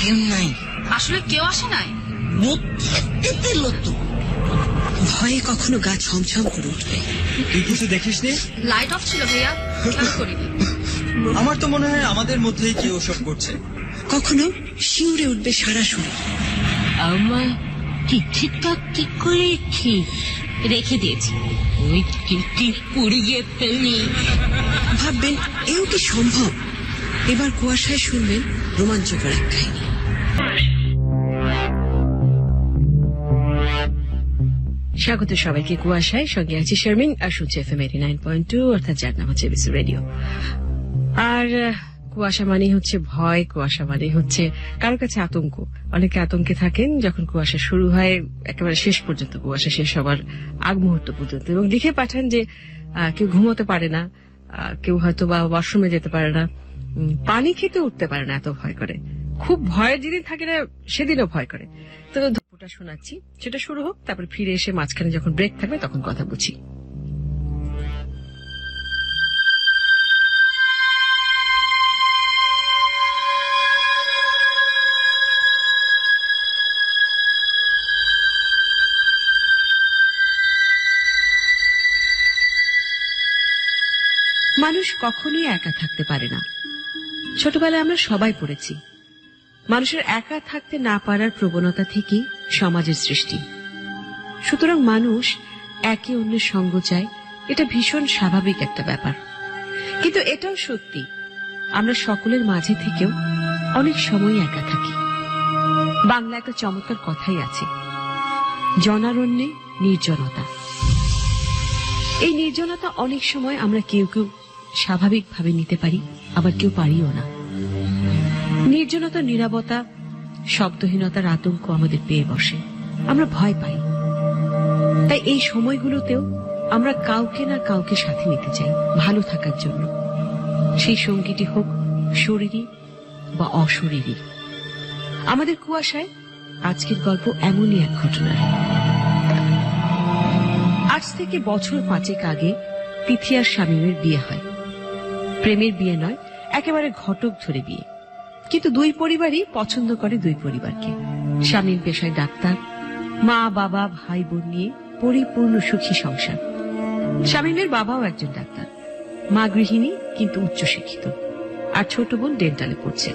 কেউ নাই। আসলে কেউ আসে নাই? ভূত দেখতে এলো তো। ভয়ে কখনো গা ছমছম করে উঠবে। তুই কিছু দেখিস নি? লাইট অফ ছিল ভাইয়া, খেয়াল করিনি। আমার তো মনে হয় আমাদের মধ্যেই কেউ ওসব করছে। কখনো শিউরে উঠবে সারা শরীর। আমার চিঠিটা কি করেছি? রেখে দিয়েছি, ওই চিঠি পুড়িয়ে ফেলি। ভাববেন এও কি সম্ভব? এবার কুয়াশায় শুনবেন রোমাঞ্চকর এক কাহিনী। স্বাগত সবাইকে কুয়াশায়, সঙ্গে আছি শারমিন, আর শুনছে FM 89.2 অর্থাৎ যার নাম হচ্ছে বিসি রেডিও। আর কুয়াশা মানেই হচ্ছে ভয়, কুয়াশা মানেই হচ্ছে কারো কাছে আতঙ্ক। অনেকে আতঙ্কে থাকেন যখন কুয়াশা শুরু হয়, একেবারে শেষ পর্যন্ত, কুয়াশা শেষ হবার আগ মুহূর্ত পর্যন্ত, এবং লিখে পাঠান যে কেউ ঘুমোতে পারে না, কেউ হয়তো বা ওয়াশরুমে যেতে পারে না, পানি খেতে উঠতে পারে না, এত ভয় করে। খুব ভয়ের যেদিন থাকে না সেদিনও ভয় করে। তো ধূপটা শোনাচ্ছি, সেটা শুরু হোক, তারপরে ফিরে এসে মাঝখানে যখন ব্রেক থাকবে তখন কথা বুঝি। মানুষ কখনোই একা থাকতে পারে না। ছোটবেলায় আমরা সবাই পড়েছি, মানুষের একা থাকতে না পারার প্রবণতা থেকেই সমাজের সৃষ্টি। সুতরাং মানুষ একে অন্যের সঙ্গ চায়, এটা ভীষণ স্বাভাবিক একটা ব্যাপার। কিন্তু এটাও সত্যি, আমরা সকলের মাঝে থেকেও অনেক সময় একা থাকি। বাংলা একটা চমৎকার কথাই আছে, জনারণ্যে নির্জনতা। এই নির্জনতা অনেক সময় আমরা কেউ কেউ স্বাভাবিকভাবে নিতে পারি, আবার কেউ পারিও না। নির্জনতা, নীরবতা, শব্দহীনতার আতঙ্ক আমাদের পেয়ে বসে, আমরা ভয় পাই। তাই এই সময়গুলোতেও আমরা কাউকে না কাউকে সাথে নিতে চাই ভালো থাকার জন্য। সেই সঙ্গীটি হোক শরীরী বা অশরীরী। আমাদের কুয়াশায় আজকের গল্প এমনই এক ঘটনার। আজ থেকে বছর 5 আগে তিথি আর শামীমের বিয়ে হয়। প্রেমের বিয়ে নয়, একেবারে ঘটক ধরে বিয়ে। কিন্তু দুই পরিবারই পছন্দ করে দুই পরিবারকে। শামীম পেশায় ডাক্তার, মা বাবা ভাই বোন নিয়ে পরিপূর্ণ সুখী সংসার। শামীমের বাবাও একজন ডাক্তার, মা গৃহিণী কিন্তু উচ্চশিক্ষিত, আর ছোট বোন ডেন্টালে পড়ছে।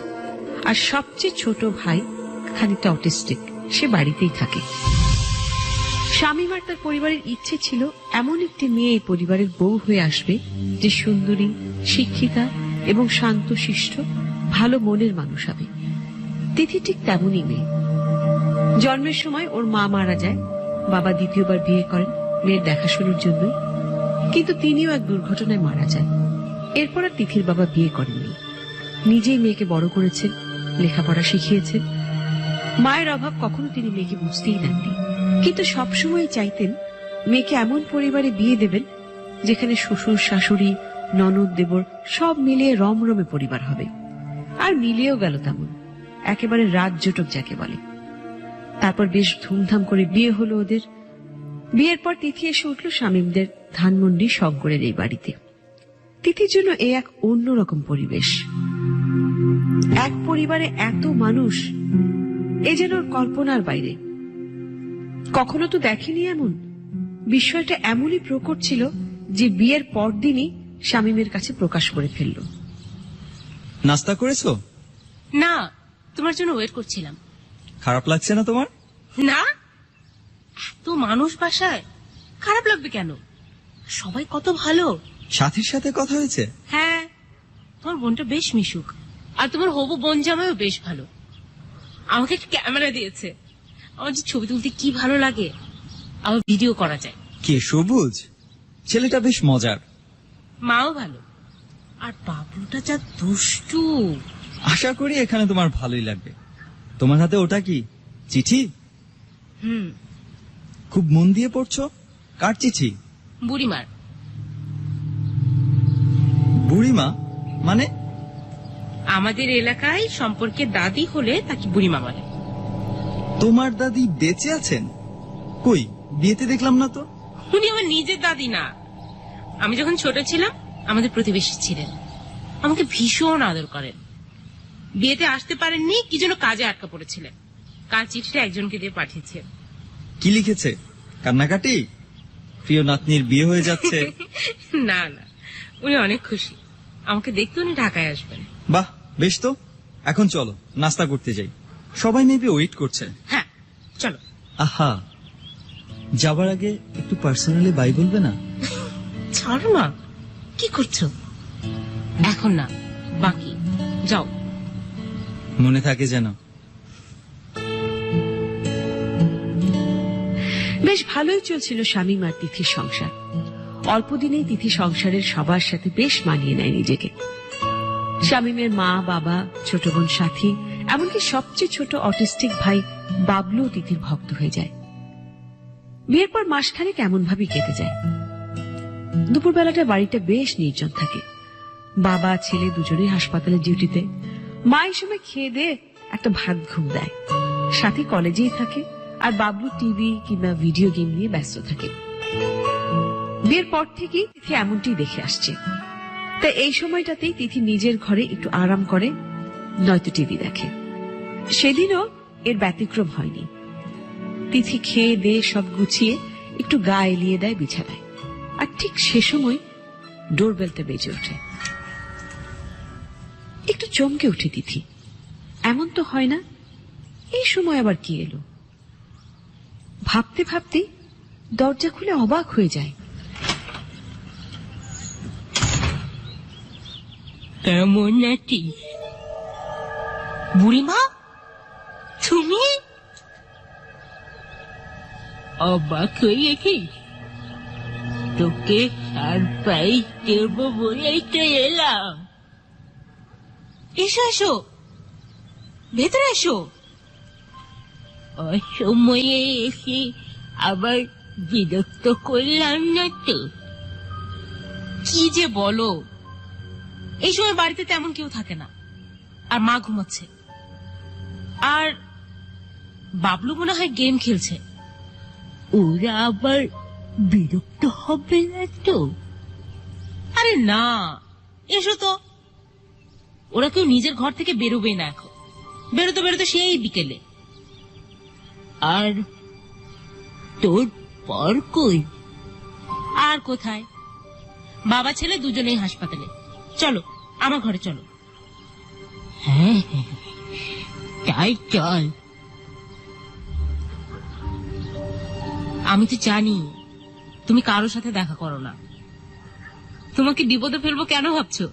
আর সবচেয়ে ছোট ভাই খানিকটা অটিস্টিক, সে বাড়িতেই থাকে। শামীম আর তার পরিবারের ইচ্ছে ছিল এমন একটি মেয়ে এই পরিবারের বউ হয়ে আসবে যে সুন্দরী, শিক্ষিতা এবং শান্তশিষ্ট, ভালো মনের মানুষ হবে। তিথি ঠিক তেমনই মেয়ে। জন্মের সময় ওর মা মারা যায়, বাবা দ্বিতীয়বার বিয়ে করেন মেয়ের দেখাশোনার জন্যই, কিন্তু তিনিও এক দুর্ঘটনায় মারা যান। এরপর আর তিথির বাবা বিয়ে করেননি, নিজেই মেয়েকে বড় করেছেন, লেখাপড়া শিখিয়েছেন। মায়ের অভাব কখনো তিনি মেয়েকে বুঝতেই দেননি, কিন্তু সবসময় চাইতেন মেয়েকে এমন পরিবারে বিয়ে দেবেন যেখানে শ্বশুর শাশুড়ি, ননদ দেবর সব মিলিয়ে রমরমে পরিবার হবে। আর মিলিয়েও গেল তেমন, একেবারে রাজজোটক যাকে বলে। তারপর বেশ ধুমধাম করে বিয়ে হলো ওদের। বিয়ের পর তিথি এসে উঠল শামীমদের ধানমন্ডি শঙ্করের এই বাড়িতে। তিথির জন্য এ এক অন্যরকম পরিবেশ। এক পরিবারে এত মানুষ, এ যেন ওর কল্পনার বাইরে। কখনো তো দেখেনি এমন। বিষয়টা এমনই প্রকট ছিল যে বিয়ের পরদিনই শামীমের কাছে প্রকাশ করে ফেলল। নাস্তা করেছো? না, তোমার জন্য ওয়েট করছিলাম। খারাপ লাগছে না তোমার? না, এত মানুষ বাসায়, খারাপ লাগবে কেন? সবাই কত ভালো। সাথীর সাথে কথা হয়েছে? হ্যাঁ, তোমার বোনটা বেশ মিশুক, আর তোমার হবু বোন জামাইও বেশ ভালো। আমাকে একটা ক্যামেরা দিয়েছে, আমার যে ছবি তুলতে কি ভালো লাগে, আবার ভিডিও করা যায়। কে সবুজ? ছেলেটা বেশ মজার। মাও ভালো, আর বাবুটা যা দুষ্টু। আশা করি এখানে তোমার ভালোই লাগবে। তোমার হাতে ওটা কি, চিঠি? খুব মন দিয়ে পড়ছো? কার চিঠি? বুড়িমার। বুড়িমা মানে? আমাদের এলাকায় সম্পর্কে দাদি হলে তাকে বুড়িমা বলে। তোমার দাদি বেঁচে আছেন? কই, বিয়েতে দেখলাম না তো। উনি আমার নিজের দাদি না। আমি যখন ছোট ছিলাম আমাদের প্রতিবেশী ছিলেন, আমাকে ভীষণ আদর করেন। বিয়েতে আসতে পারেননি, কি যেন কাজে আটকা পড়েছিলেন। কাল চিঠিটা একজনকে দিয়ে পাঠিয়েছে। কি লিখেছে? কান্নাকাটি? প্রিয় নাতনির বিয়ে হয়ে যাচ্ছে? না না, উনি অনেক খুশি। আমাকে দেখতে উনি ঢাকায় আসবেন। বাহ, বেশ তো। এখন চলো নাস্তা করতে যাই, সবাই মেবি ওয়েট করছে। হ্যাঁ চলো। আহা, যাবার আগে একটু পার্সোনালি বাই বলবে না? ছাড়ো না, কি করছো? এখন না, বাকি যাও। মনে থাকে যেন। বেশ ভালোই চলছিল শামীম আর তিথির সংসার। অল্প দিনেই তিথি সংসারের সবার সাথে বেশ মানিয়ে নেয় নিজেকে। শামীমের মা, বাবা, ছোট বোন সাথী, এমনকি সবচেয়ে ছোট অটিস্টিক ভাই বাবলু তিথির ভক্ত হয়ে যায়। বিয়ের পর মাসখানেক এমন ভাবেই কেটে যায়। দুপুরবেলাটা বাড়িটা বেশ নির্জন থাকে। বাবা ছেলে দুজনেই হাসপাতালে ডিউটিতে। মা এই সময় খেয়ে দিয়ে একটা ভাত ঘুম দেয়। সাথী কলেজেই থাকে, আর বাবলু টিভি কিংবা ভিডিও গেম নিয়ে ব্যস্ত থাকে। বিয়ের পর থেকেই তিথি এমনটি দেখে আসছে। তাই এই সময়টাতেই তিথি নিজের ঘরে একটু আরাম করে, নয়তো টিভি দেখে। সেদিনও এর ব্যতিক্রম হয়নি। তিথি খেয়ে দিয়ে সব গুছিয়ে একটু গা এলিয়ে দেয় বিছানায়, আর ঠিক সে সময় ডোরবেলটা বেজে ওঠে। একটু চমকে ওঠে তিথি। এমন তো হয় না, এই সময় আবার কি এলো? ভাবতে ভাবতে দরজা খুলে অবাক হয়ে যায়। কেমন আছিস বুড়িমা? তুমি? অবাক হয়েছিস? তোকে সারপ্রাইজ দেব বলেই তো এলাম। এসো এসো, ভেতরে এসো। অসময়ে এসে আবার বিরক্ত করলাম না তো? কি যে বলো, এই সময় বাড়িতে তেমন কেউ থাকে না, আর মা ঘুমাচ্ছে, আর বাবলু মনে হয় গেম খেলছে। ওরা আবার বিরক্ত হবে না তো? আরে না, এসো তো। ওরা কেউ নিজের ঘর থেকে বেরোবে না এখন, বেরোতে বেরোতে সেই বিকেলে। আর তোর পর কই? আর কোথায়? বাবা ছেলে দুজনেই হাসপাতালে। চলো আমার ঘরে চলো। হ্যাঁ তাই চল। আমি তো জানি তুমি কারোর সাথে দেখা করো না। তোমাকে বিপদে ফেলবো কেন ভাবছো?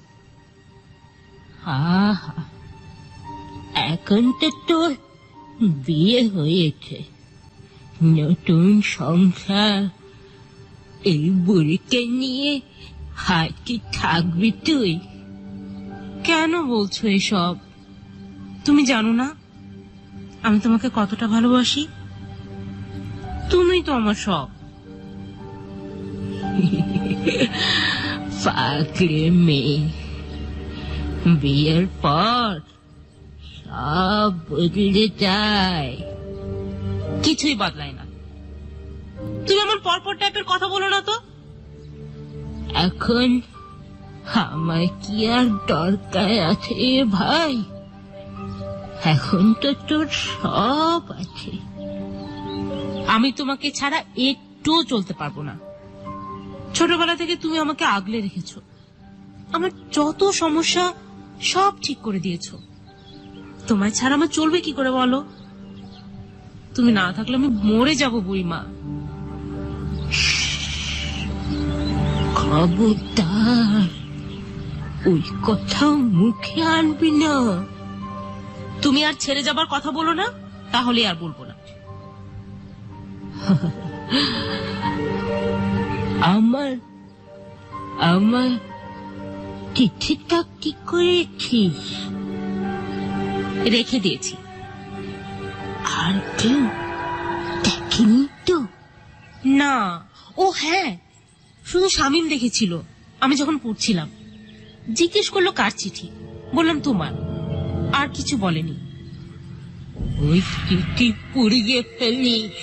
এখন তো তোর বিয়ে হয়েছে, নতুন সংসার, এই বুড়িকে নিয়ে হাঁটি থাকবি তুই? কেন বলছো এসব? তুমি জানো না আমি তোমাকে কতটা ভালোবাসি? তুমি তো আমার সব। পাগলে মেয়ে, বিয়ের পর সব বদলে যায়। কিছুই বদলায় না। তুমি আমার পরপর টাইপের কথা বলো না তো। এখন আমার কি আর দরকার আছে ভাই? এখন তো তোর সব আছে। আমি তোমাকে ছাড়া একটু চলতে পারবো না। ছোটবেলা থেকে তুমি আমাকে আগলে রেখেছো, আমার যত সমস্যা সব ঠিক করে দিয়েছো। তোমায় ছাড়া আমার চলবে কি করে বলো? তুমি না থাকলে আমি মরে যাব বুড়িমা। খবরদার ওই কথা মুখে আনবি না। তুমি আর ছেড়ে যাবার কথা বলো না, তাহলে আর বলবো না। আমার আমার চিঠিটা কি করেছিস? রেখে দিয়েছি। আর কেউ দেখেনি তো? না। ও হ্যাঁ, শুধু শামীম দেখেছিল আমি যখন পড়ছিলাম। জিজ্ঞেস করলো কার চিঠি, বললাম তোমার। আর কিছু বলেনি। ওই চিঠি পুড়িয়ে ফেলিস,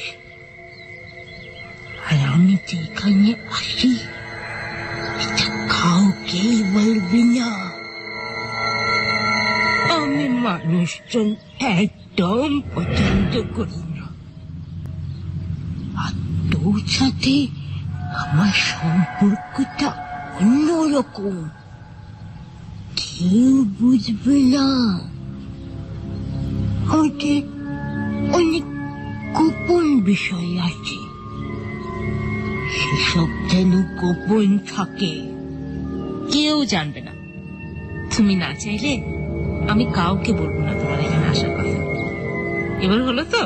আর আমি যেখানে আসি এটা কাউকে বলবি না। আমি মানুষজন একদম পছন্দ করি না। আর তোর সাথে আমার সম্পর্কটা অন্যরকম, কেউ বুঝবে না। আমাদের অনেক গোপন বিষয় আছে, সেসব যেন গোপন থাকে, কেউ জানবে না। তুমি না চাইলে আমি কাউকে বলবো না তোমার এখানে আসার কথা। এবার হলো তো?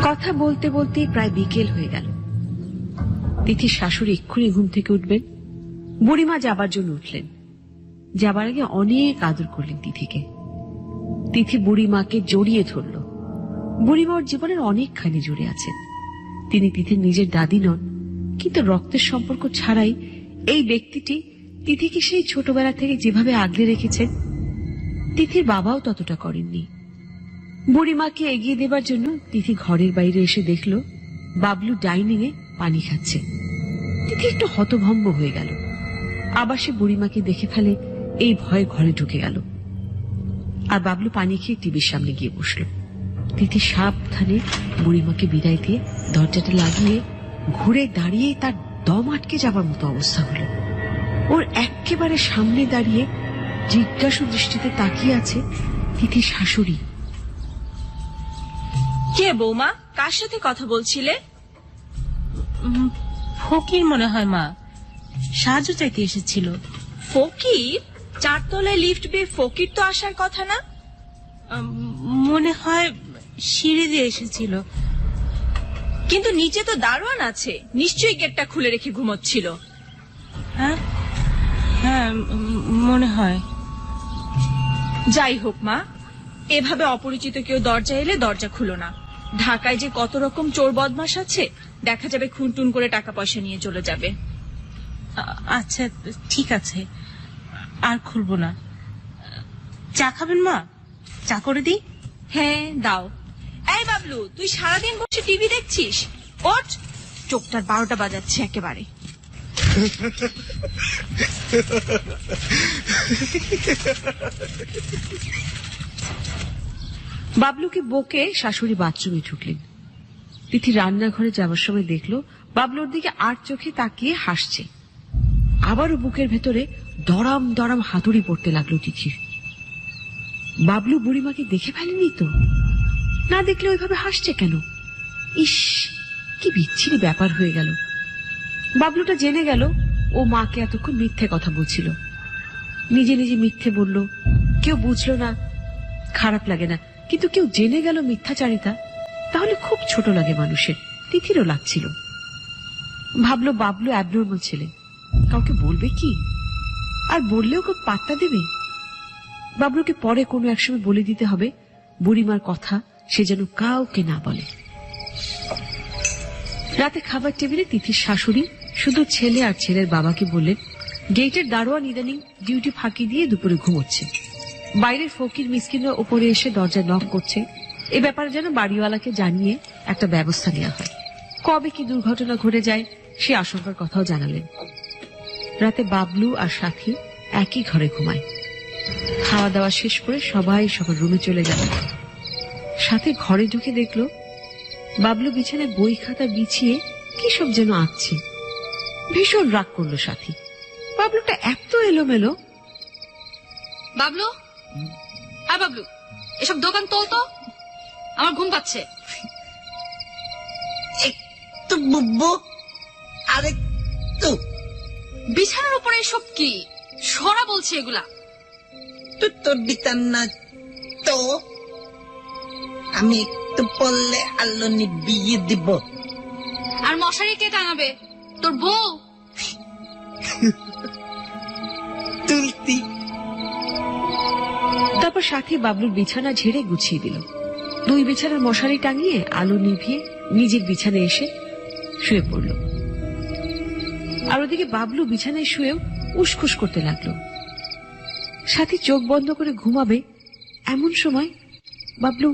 কথা বলতে বলতে প্রায় বিকেল হয়ে গেল। তিথির শাশুড়ি এক্ষুনি ঘুম থেকে উঠবেন, বুড়িমা যাবার জন্য উঠলেন। যাবার আগে অনেক আদর করলেন তিথিকে। তিথি বুড়িমাকে জড়িয়ে ধরল। বুড়িমা ওর জীবনের অনেকখানি জুড়ে আছেন। তিনি তিথির নিজের দাদি নন, কিন্তু রক্তের সম্পর্ক ছাড়াই এই ব্যক্তিটি তিথিকে সেই ছোটবেলা থেকে যেভাবে আগলে রেখেছেন, তিথির বাবাও ততটা করেননি। বুড়িমাকে এগিয়ে দেবার জন্য তিথি ঘরের বাইরে এসে দেখল বাবলু ডাইনিং এ পানি খাচ্ছে। তিথি একটু হতভম্ব হয়ে গেল। আবার সে বুড়িমাকে দেখে ফেলে এই ভয়ে ঘরে ঢুকে গেল। আর বাবলু পানি খেয়ে টিভির সামনে গিয়ে বসল। তিথি সাবধানে বুড়িমাকে বিদায় দিয়ে দরজাটা লাগিয়ে ঘুরে দাঁড়িয়ে তার দম আটকে যাবার মতো অবস্থা হলো। ওর একেবারে সামনে দাঁড়িয়ে জিজ্ঞাসু দৃষ্টিতে তাকিয়ে আছে তিথির শাশুড়ি। কে বৌমা, কার সাথে কথা বলছিলে? ফকির মনে হয় মা, সাহায্য চাইতে এসেছিল। ফকির? চারতলায় লিফট বেয়ে ফকির তো আসার কথা না? মনে হয় সিঁড়ি দিয়ে এসেছিল। কিন্তু নিচে তো দারোয়ান আছে, নিশ্চয়ই গেটটা খুলে রেখে ঘুমোচ্ছিল। হ্যাঁ হ্যাঁ, মনে হয়। যাই হোক মা, এভাবে অপরিচিত কেউ দরজা এলে দরজা খুলো না। ঢাকায় যে কত রকম চোর বদমাশ আছে, দেখা যাবে খুনটুন করে টাকা পয়সা নিয়ে চলে যাবে। আচ্ছা ঠিক আছে, আর খুলবো না। চা খাবেন মা? চা করে দিই? হ্যাঁ দাও। এই বাবলু, তুই সারাদিন বসে টিভি দেখছিস? ওঠ, চোখটার 12টা বাজাচ্ছে একেবারে। বাবলুকে বকে শাশুড়ি বাথরুমে ঢুকলেন। তিথি রান্নাঘরে যাওয়ার সময় দেখলো বাবলুর দিকে আর চোখে তাকিয়ে হাসছে। আবারও বুকের ভেতরে দরাম দরাম হাতুড়ি পড়তে লাগলো তিথির। বাবলু বুড়িমাকে দেখে ফেলেনি তো? না দেখলে ওইভাবে হাসছে কেন? ইস, কি বিচ্ছিরি ব্যাপার হয়ে গেল। বাবলুটা জেনে গেল ও মাকে এতক্ষণ মিথ্যে কথা বলছিল। নিজে নিজে মিথ্যে বলল, কেউ বুঝলো না, খারাপ লাগে না। কিন্তু কেউ জেনে গেল মিথ্যাচারিতা, তাহলে খুব ছোট লাগে মানুষের। তিথিরও লাগছিল। ভাবলো বাবলু অ্যাবনর্মাল ছেলে, কাউকে বলবে কি? আর বললেও কেউ পাত্তা দেবে? বাবলুকে পরে কোনো একসময় বলে দিতে হবে বুড়িমার কথা সে যেন কাউকে না বলে। রাতে খাবার টেবিলে তিথির শাশুড়ি শুধু ছেলে আর ছেলের বাবাকে বললেন গেটের দারোয়ান ইদানিং ডিউটি ফাঁকি দিয়ে দুপুরে ঘুমোচ্ছে। বাইরের ফকির মিসকিনরা ওপরে এসে দরজা নক করছে। এ ব্যাপারে যেন বাড়িওয়ালাকে জানিয়ে একটা ব্যবস্থা নেওয়া হয়। কবে কি দুর্ঘটনা ঘটে যায় সে আশঙ্কার কথাও জানালেন। রাতে বাবলু আর সাথী একই ঘরে ঘুমায়। খাওয়া দাওয়া শেষ করে সবাই সবার রুমে চলে গেল। সাথে ঘরে ঢুকে দেখলো বাবলু বিছানায় বই খাতা বিছিয়ে কি সব যেন আঁকছে। ভীষণ রাগ করলো সাথী। বাবলুটা এত এলোমেলো। বাবলু, আর বাবলু, এসব দোকান তোল তো, আমার ঘুম পাচ্ছে। একটু বুবু, আরেকটু। বিছানার উপরে এসব কি? সরা বলছে এগুলা। তুই তোর দিতাম না তো, আমি একটু পড়লে আলো নিবিয়ে দিব। আর মশারি কে টাঙাবে? তোর বউ? তুলতি। তারপর সাথী বাবলুর বিছানা ঝেড়ে গুছিয়ে দিল। দুই বিছানার মশারি টাঙিয়ে আলো নিভিয়ে নিজের বিছানায় এসে শুয়ে পড়ল। আর ওদিকে বাবলু বিছানায় শুয়েও উসখুস করতে লাগলো। সাথী চোখ বন্ধ করে ঘুমাবে এমন সময় বাবলু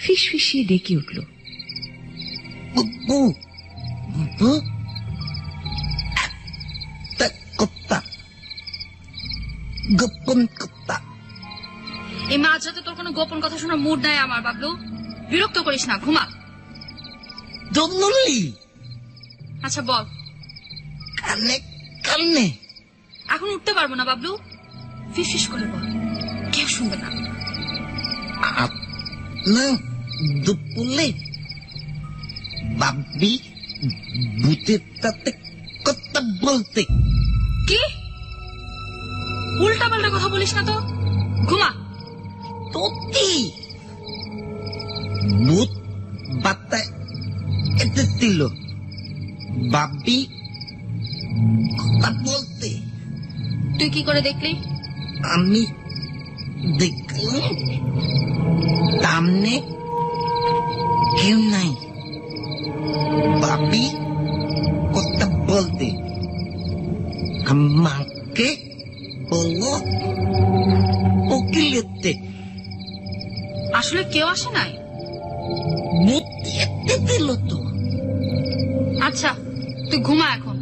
ফিস ফিসিয়ে ডেকে উঠল, বুবু, বুবু, একটা কথা, গোপন কথা। এই মাঝ রাতে তোর কোনো গোপন কথা শোনার মুড নাই আমার বাবলু। বিরক্ত করিস না, ঘুমা। দৌড়লি আচ্ছা বল। কানে কানে এখন উঠতে পারবো না বাবলু, ফিস করে বল, কেউ শুনবে না। না দুপুরে বাবি ভূতের সাথে কথা বলতে। কি উল্টা পাল্টা কথা বলিস না তো, ঘুমা। তোতি ভূত বার্তায় এসেছিল বাবি কথা বলতে। তুই কি করে দেখলি? আমি দেখলাম সামনে কেউ নাই, বাবি কথা বলতে। আমাকে বলো উকিলেতে আসলে কেউ আসে নাই? ভূত এতে দিল তো। আচ্ছা তুই ঘুমা এখন।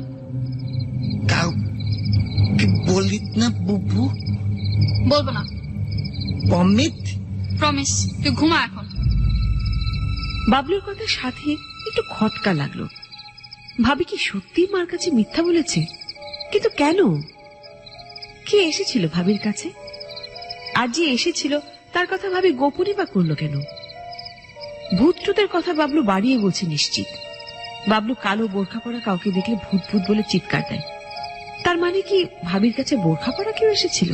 কাউকে বলিস না বুবু। বলবো না, অমিত। প্রমিস। তুই ঘুমা এখন। বাবলুর কথা সাথে একটু খটকা লাগলো। ভাবি কি সত্যি মার কাছে মিথ্যা বলেছে? কিন্তু কেন? কে এসেছিল ভাবির কাছে? আর যে এসেছিল তার কথা ভাবি গোপনই বা করলো কেন? ভূতটুতের কথা বাবলু বাড়িয়ে বলছে নিশ্চিত। বাবলু কালো বোরখা পরা কাউকে দেখলে ভূত ভূত বলে চিৎকার দেয়। তার মানে কি ভাবির কাছে বোরখা পরা কেউ এসেছিল?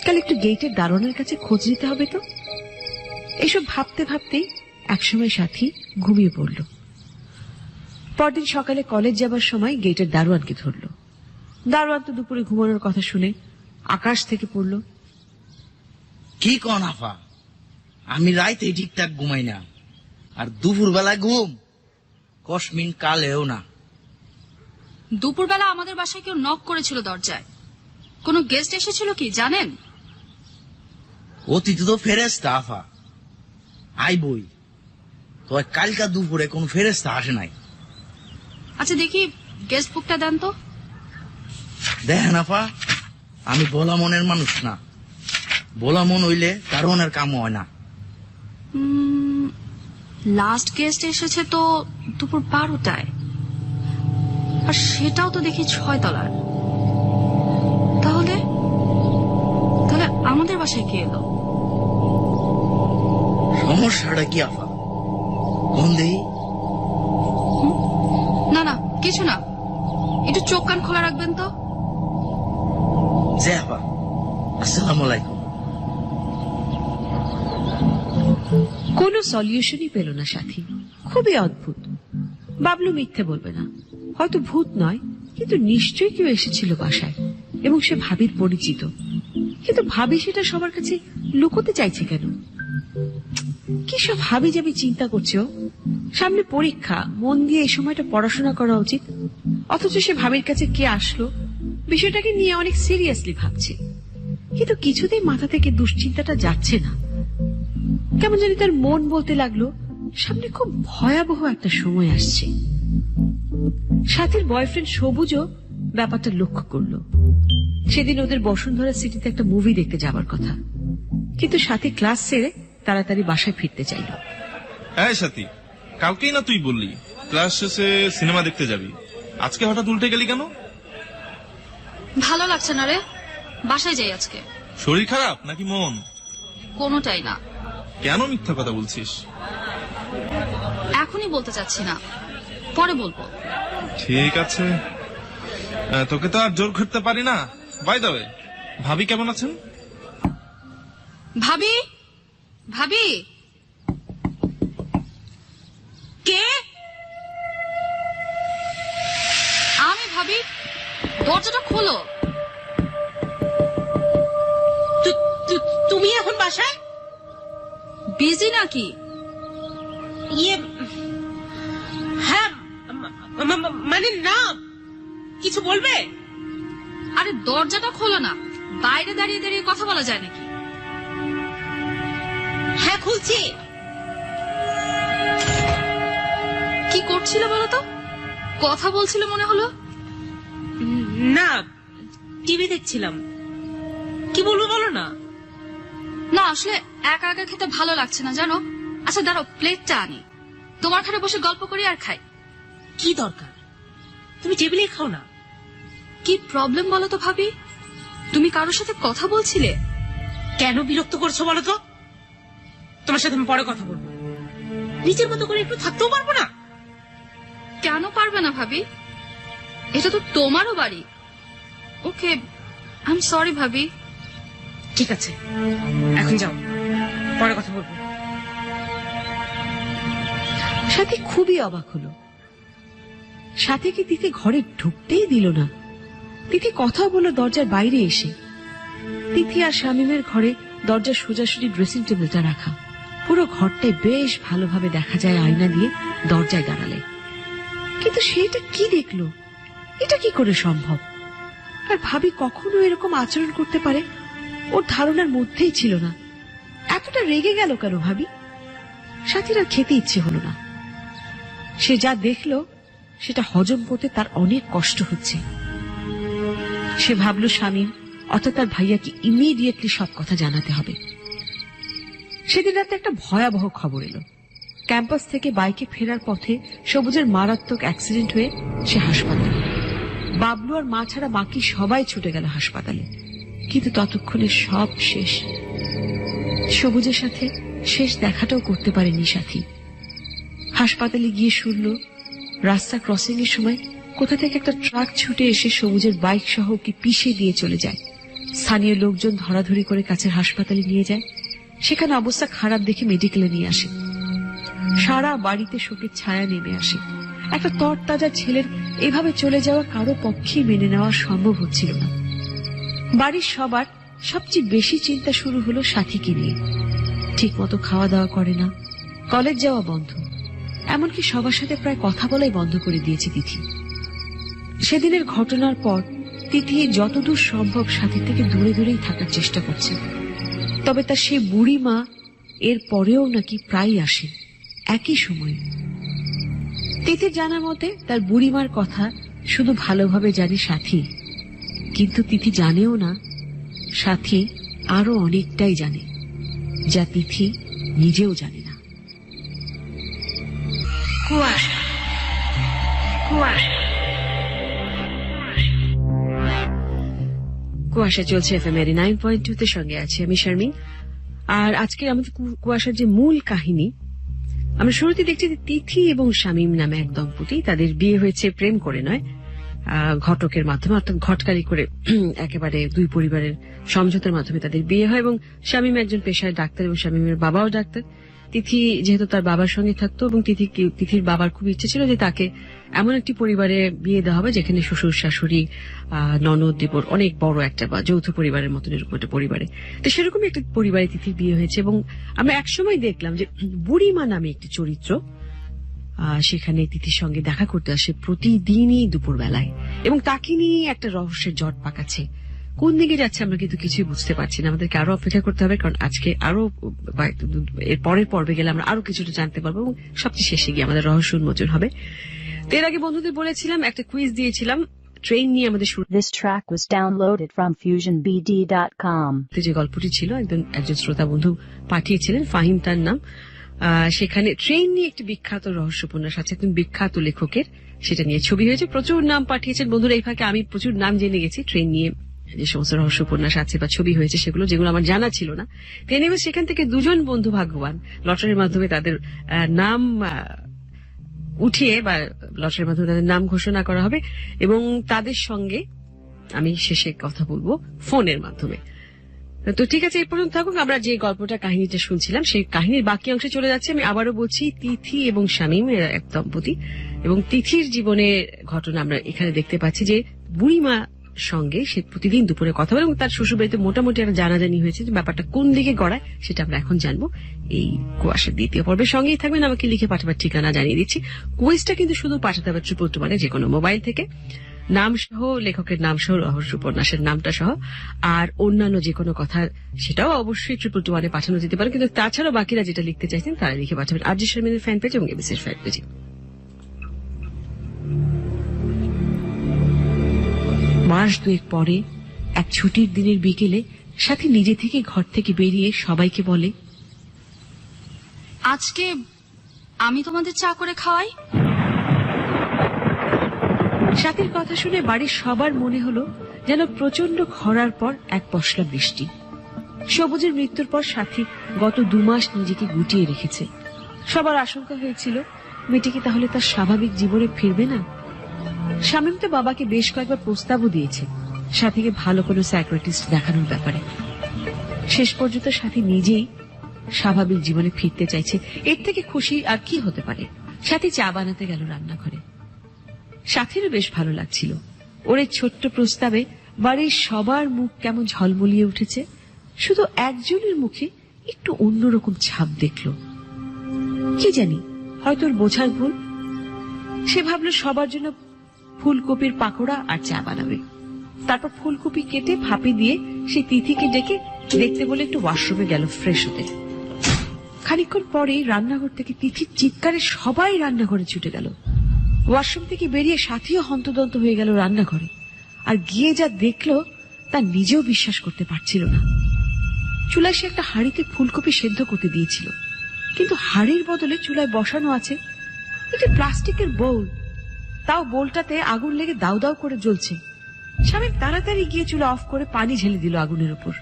কাল একটু গেটের দারোয়ানের কাছে খোঁজ নিতে হবে তো। এসব ভাবতে ভাবতেই একসময় সাথী ঘুমিয়ে পড়ল। পরদিন সকালে কলেজ যাবার সময় গেটের দারোয়ানকে ধরল। দারোয়ান তো দুপুরে ঘুমানোর কথা শুনে আকাশ থেকে পড়ল। কি কন আফা, আমি রাইতে ঠিকঠাক ঘুমাই না, আর দুপুর বেলা ঘুম কসমিন কালেও না। দুপুরবেলা আমাদের বাসায় কেউ নক করেছিল দরজায়। কোনো গেস্ট এসেছিল কি জানেন? অতীত তো ফেরেস্তা আফা, আইবই। তো কালকা দুপুরে কোন ফেরেস্তা আসে নাই। আচ্ছা দেখি গেস্ট বুকটা দেন তো। দেখেন আফা, আমি বলা মনের মানুষ না। বলা মন হইলে কারণের কাম হয় না। লাস্ট গেস্ট এসেছে তো দুপুর 12টায়, আর সেটাও তো দেখি 6 তলার। তাহলে তাহলে আমাদের বাসায় কে এলো? সমস্যাটা কি আফা, কোন দেই? না না কিছু না, একটু চোখ কান খোলা রাখবেন তো। যে আফা, আসসালামু আলাইকুম। কোনো সলিউশনই পেল না সাথী। খুবই অদ্ভুত। বাবলু মিথ্যে বলবে না, হয়তো ভূত নয়, কিন্তু নিশ্চয়ই কেউ এসেছিল বাসায়, এবং সে ভাবির পরিচিত। কিন্তু ভাবি সেটা সবার কাছে লুকোতে চাইছে কেন? কি সব ভাবি যাবি চিন্তা করছো? সামনে পরীক্ষা, মন দিয়ে এই সময়টা পড়াশোনা করা উচিত। অথচ সে ভাবির কাছে কে আসলো বিষয়টাকে নিয়ে অনেক সিরিয়াসলি ভাবছে। কিন্তু কিছুতেই মাথা থেকে দুশ্চিন্তাটা যাচ্ছে না। কেমন জানি তার মন বলতে লাগলো সামনে খুব ভয়াবহ একটা সময় আসছে। সাথীর বয়ফ্রেন্ড সবুজও ব্যাপারটা লক্ষ্য করলো। সেদিন ওদের বসুন্ধরা সিটিতে একটা মুভি দেখতে যাবার কথা, কিন্তু সাথী ক্লাস সেরে তাড়াতাড়ি বাসায় ফিরতে চাইল। হ্যাঁ সাথী, কালকেই না তুই বললি ক্লাস শেষে সিনেমা দেখতে যাবি, আজকে হঠাৎ উল্টে গেলি কেন? ভালো লাগছে না রে, বাসায় যাই আজকে। শরীর খারাপ নাকি মন? কোনোটাই না। কেন মিথ্যা কথা বলছিস? এখনই বলতে চাচ্ছি না, পরে বলবো। ঠিক আছে, তোকে তো আর জোর করতে পারি না। বাই দ্য ওয়ে, ভাবি কেমন আছেন? ভাবি, ভাবি কে? আমি ভাবি, দরজাটা খোলো। তুমি এখন বাসায়? বিজি নাকি? ইয়ে, হ্যাঁ, মানে না, কিছু বলবে? আরে দরজাটা খোলো না, বাইরে দাঁড়িয়ে দাঁড়িয়ে কথা বলা যায় নাকি? হ্যাঁ খুলছি। কি করছিল বলো তো? কথা বলছিল মনে হলো। না, টিভি দেখছিলাম। কি বলবো বলো না। না আসলে একা একা খেতে ভালো লাগছে না জানো। আচ্ছা দাঁড়াও, প্লেটটা আনি, তোমার ঘরে বসে গল্প করি আর খাই। কি দরকার, তুমি টেবিলে খাও না। কি প্রবলেম বলো তো ভাবি? তুমি কারোর সাথে কথা বলছিলে? কেন বিরক্ত করছো বলো তো? তোমার সাথে আমি পরে কথা বলবো। নিজের মতো করে একটু থাকতেও পারবো না? কেন পারবে না ভাবি? এটা তো তোমারও বাড়ি। ওকে, আই এম সরি ভাবি। ঠিক আছে, এখন যাও, পরে কথা বলবো। সাথী খুবই অবাক হলো। সাথীকে তিথি ঘরে ঢুকতেই দিল না। তিথি কথা বলল দরজার বাইরে এসে। তিথি আর শামীমের ঘরে দরজার সোজাসুজি ড্রেসিং টেবিলটা রাখা। পুরো ঘরটাই বেশ ভালোভাবে দেখা যায় আয়না দিয়ে দরজায় দাঁড়ালে। কিন্তু সেটা কি দেখলো? এটা কি করে সম্ভব? আর ভাবি কখনো এরকম আচরণ করতে পারে ওর ধারণার মধ্যেই ছিল না। এতটা রেগে গেল কেন ভাবি? সাথীর আর খেতে ইচ্ছে হলো না। সে যা দেখলো সেটা হজম করতে তার অনেক কষ্ট হচ্ছে। সে ভাবল শামীম অর্থাৎ তার ভাইয়াকে ইমিডিয়েটলি সব কথা জানাতে হবে। সেদিন রাতে একটা ভয়াবহ খবর এলো। ক্যাম্পাস থেকে বাইকে ফেরার পথে সবুজের মারাত্মক অ্যাক্সিডেন্ট হয়ে সে হাসপাতালে। বাবলু আর মা ছাড়া বাকি সবাই ছুটে গেল হাসপাতালে, কিন্তু ততক্ষণে সব শেষ। সবুজের সাথে শেষ দেখাটাও করতে পারেনি সাথী। হাসপাতালে গিয়ে শুনল রাস্তা ক্রসিং এর সময় কোথা থেকে একটা ট্রাক ছুটে এসে সবুজের বাইক সহ ওকে পিষে দিয়ে চলে যায়। স্থানীয় লোকজন ধরাধরি করে কাছের হাসপাতালে নিয়ে যায়। সেখানে অবস্থা খারাপ দেখে মেডিকেলে নিয়ে আসে। সারা বাড়িতে শোকের ছায়া নেমে আসে। একটা তরতাজা ছেলের এভাবে চলে যাওয়া কারো পক্ষেই মেনে নেওয়া সম্ভব হচ্ছিল না। বাড়ির সবার সবচেয়ে বেশি চিন্তা শুরু হলো সাথীকে নিয়ে। ঠিক মতো খাওয়া দাওয়া করে না, কলেজ যাওয়া বন্ধ, এমনকি সবার সাথে প্রায় কথা বলাই বন্ধ করে দিয়েছে তিথি। সেদিনের ঘটনার পর তিথি যতদূর সম্ভব সাথী থেকে দূরে দূরেই থাকার চেষ্টা করছে। তবে তার সে বুড়ি মা এর পরেও নাকি প্রায় আসে একই সময়ে। তিথির জানা মতে তার বুড়িমার কথা শুধু ভালোভাবে জানে সাথী, কিন্তু তিথি জানেও না সাথী আরো অনেকটাই জানে, যা তিথি নিজেও জানে না। কুয়াশা চলছে FM 89.2 তে, সঙ্গে আছি আমি শারমিন। আর আজকে আমাদের কুয়াশার যে মূল কাহিনী, আমরা শুরুতে দেখছি যে তিথি এবং শামীম নামে এক দম্পতি, তাদের বিয়ে হয়েছে প্রেম করে নয়, ঘটকের মাধ্যমে, অর্থাৎ ঘটকারি করে একেবারে দুই পরিবারের সমঝোতার মাধ্যমে তাদের বিয়ে হয়। এবং শামীম একজন পেশায় ডাক্তার এবং শামীমের বাবাও ডাক্তার। তিথি যেহেতু তার বাবার সঙ্গে থাকতো এবং তিথির বাবার খুব ইচ্ছে ছিল যে তাকে এমন একটি পরিবারে বিয়ে দেওয়া হবে যেখানে শ্বশুর শাশুড়ি ননদ দেবর অনেক বড় একটা বা যৌথ পরিবারের মতন এরকম একটা পরিবারে। তো সেরকমই একটা পরিবারে তিথির বিয়ে হয়েছে। এবং আমরা একসময় দেখলাম যে বুড়িমা নামে একটি চরিত্র সেখানে তিথির সঙ্গে দেখা করতে আসে প্রতিদিনই দুপুর বেলায়, এবং তাকে নিয়ে একটা রহস্যের জট পাকাচ্ছে। কোন দিকে যাচ্ছে আমরা কিন্তু কিছুই বুঝতে পারছি না। আমাদেরকে আরো অপেক্ষা করতে হবে, কারণ আজকে আরো এর পরের পর্বে গেলে আমরা আরো কিছুটা জানতে পারবো এবং সবচেয়ে শেষে গিয়ে আমাদের রহস্য উন্মোচন হবে। তো এর আগে বন্ধুদের বলেছিলাম, একটা কুইজ দিয়েছিলাম ট্রেন নিয়ে আমাদের শুরু। This track was downloaded from FusionBD.com. যে গল্পটি ছিল একজন শ্রোতা বন্ধু পাঠিয়েছিলেন, ফাহিম তার নাম। সেখানে ট্রেন নিয়ে একটি বিখ্যাত রহস্য উপন্যাস আছে, একজন বিখ্যাত লেখকের, সেটা নিয়ে ছবি হয়েছে। প্রচুর নাম পাঠিয়েছেন বন্ধুরা। এই ফাঁকে আমি প্রচুর নাম জেনে গেছি ট্রেন নিয়ে যে সমস্ত রহস্য উপন্যাস আছে বা ছবি হয়েছে যেগুলো আমার জানা ছিল না। সেখান থেকে দুজন বন্ধু ভাগ্যবান, লটারির মাধ্যমে তাদের নাম উঠিয়ে বা লটারির মাধ্যমে তাদের নাম ঘোষণা করা হবে এবং তাদের সঙ্গে আমি শেষে কথা বলবো ফোনের মাধ্যমে। তো ঠিক আছে, এই পর্যন্ত থাকুক। আমরা যে গল্পটা কাহিনীটা শুনছিলাম সেই কাহিনীর বাকি অংশে চলে যাচ্ছে। আমি আবারও বলছি, তিথি এবং শামীম এক দম্পতি, এবং তিথির জীবনের ঘটনা আমরা এখানে দেখতে পাচ্ছি যে বুড়িমা সঙ্গে সে প্রতিদিন দুপুরে কথা বলে এবং তার শ্বশুরবাড়িতে মোটামুটি একটা জানাজানি হয়েছে। যে ব্যাপারটা কোন দিকে গড়ায় সেটা আমরা এখন জানবো এই কুয়াশার দ্বিতীয় পর্বের। সঙ্গেই থাকবেন, আমাকে লিখে পাঠাবার ঠিকানা জানিয়ে দিচ্ছি। কুইজটা কিন্তু শুধু পাঠাতে হবে 222 যে কোনো মোবাইল থেকে, নাম সহ, লেখকের নাম সহ, রহস্য উপন্যাসের নামটা সহ, আর অন্যান্য যে কোনো কথা সেটাও অবশ্যই 222 পাঠানো যেতে পারে। কিন্তু তাছাড়াও বাকিরা যেটা লিখতে চাইছেন তারা লিখে পাঠাবেন আরজে শারমিনের ফ্যান পেজ এবং এবিসির ফ্যান পেজে। মাস দুয়েক পরে এক ছুটির দিনের বিকেলে সাথী নিজে থেকে ঘর থেকে বেরিয়ে সবাইকে বলে, আজকে আমি তোমাদের চা করে খাওয়াই। সাথীর কথা শুনে বাড়ির সবার মনে হলো যেন প্রচন্ড খরার পর এক পশলা বৃষ্টি। সবুজের মৃত্যুর পর সাথী গত 2 মাস নিজেকে গুটিয়ে রেখেছে। সবার আশঙ্কা হয়েছিল মেয়েটি কি তাহলে তার স্বাভাবিক জীবনে ফিরবে না। শামীম তো বাবাকে বেশ কয়েকবার প্রস্তাবও দিয়েছে সাথীকে ভালো কোনো সাইকিয়াট্রিস্ট দেখানোর ব্যাপারে। শেষ পর্যন্ত সাথী নিজেই স্বাভাবিক জীবনে ফিরতে চাইছে। এর থেকে খুশি আর কি হতে পারে। সাথী চা বানাতে গেল রান্নাঘরে। সাথীরও বেশ ভালো লাগছিল। ওর এই ছোট্ট প্রস্তাবে বাড়ির সবার মুখ কেমন ঝলমলিয়ে উঠেছে। শুধু একজনের মুখে একটু অন্যরকম ছাপ দেখল। কি জানি, হয়তো ওর বোঝার ভুল। সে ভাবলো সবার জন্য ফুলকপির পাকোড়া আর চা বানাবে। তারপর ফুলকপি কেটে ভাপে দিয়ে সে তিথিকে ডেকে দেখতে বলে একটু ওয়াশরুমে গেল ফ্রেশ হতে। খানিকক্ষণ পরেই রান্নাঘর থেকে তিথির চিৎকারে সবাই রান্নাঘরে ছুটে গেল। ওয়াশরুম থেকে বেরিয়ে সাথীও হন্তদন্ত হয়ে গেল রান্নাঘরে। আর গিয়ে যা দেখলো তা নিজেও বিশ্বাস করতে পারছিল না। চুলায় সে একটা হাঁড়িতে ফুলকপি সেদ্ধ করতে দিয়েছিল, কিন্তু হাঁড়ির বদলে চুলায় বসানো আছে একটি প্লাস্টিকের বোল। তাও বোলটাতে আগুন লেগে দাউ দাউ করে জ্বলছে। শামীম তাড়াতাড়ি গিয়ে চুলা অফ করে পানি ঢেলে দিল আগুনের উপর।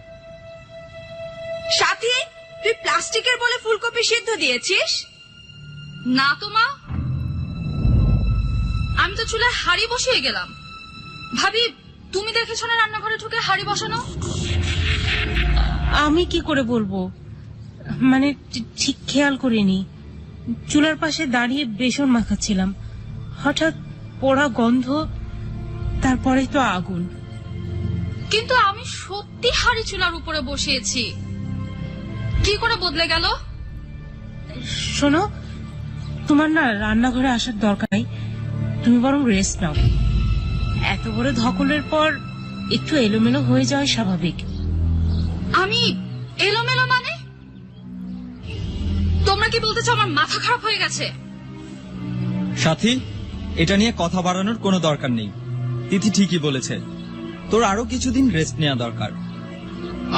সাথী, তুই প্লাস্টিকের বলে ফুলকপি সিদ্ধ দিয়েছিস? না তো মা, আমি তো চুলায় হাঁড়ি বসিয়ে গেলাম। ভাবি, তুমি দেখেছো না রান্নাঘরে ঢুকে হাঁড়ি বসানো? আমি কি করে বলবো, মানে ঠিক খেয়াল করিনি। চুলার পাশে দাঁড়িয়ে বেসন মাখাচ্ছিলাম, হঠাৎ পোড়া গন্ধ, তারপরে তো আগুন। কিন্তু আমি সত্যি হাঁড়ি চুলার উপরে বসিয়েছি। কি করে বদলে গেল? শোনো, তোমার না রান্নাঘরে আসার দরকার নেই, তুমি বরং রেস্ট নাও। এত বড় ধকলের পর একটু এলোমেলো হয়ে যাওয়াই স্বাভাবিক। আমি এলোমেলো মানে? তোমরা কি বলতে চাও আমার মাথা খারাপ হয়ে গেছে? সাথী, এটা নিয়ে কথা বাড়ানোর কোনো দরকার নেই। তিথি ঠিকই বলেছে, তোর আরো কিছুদিন রেস্ট নেওয়া দরকার।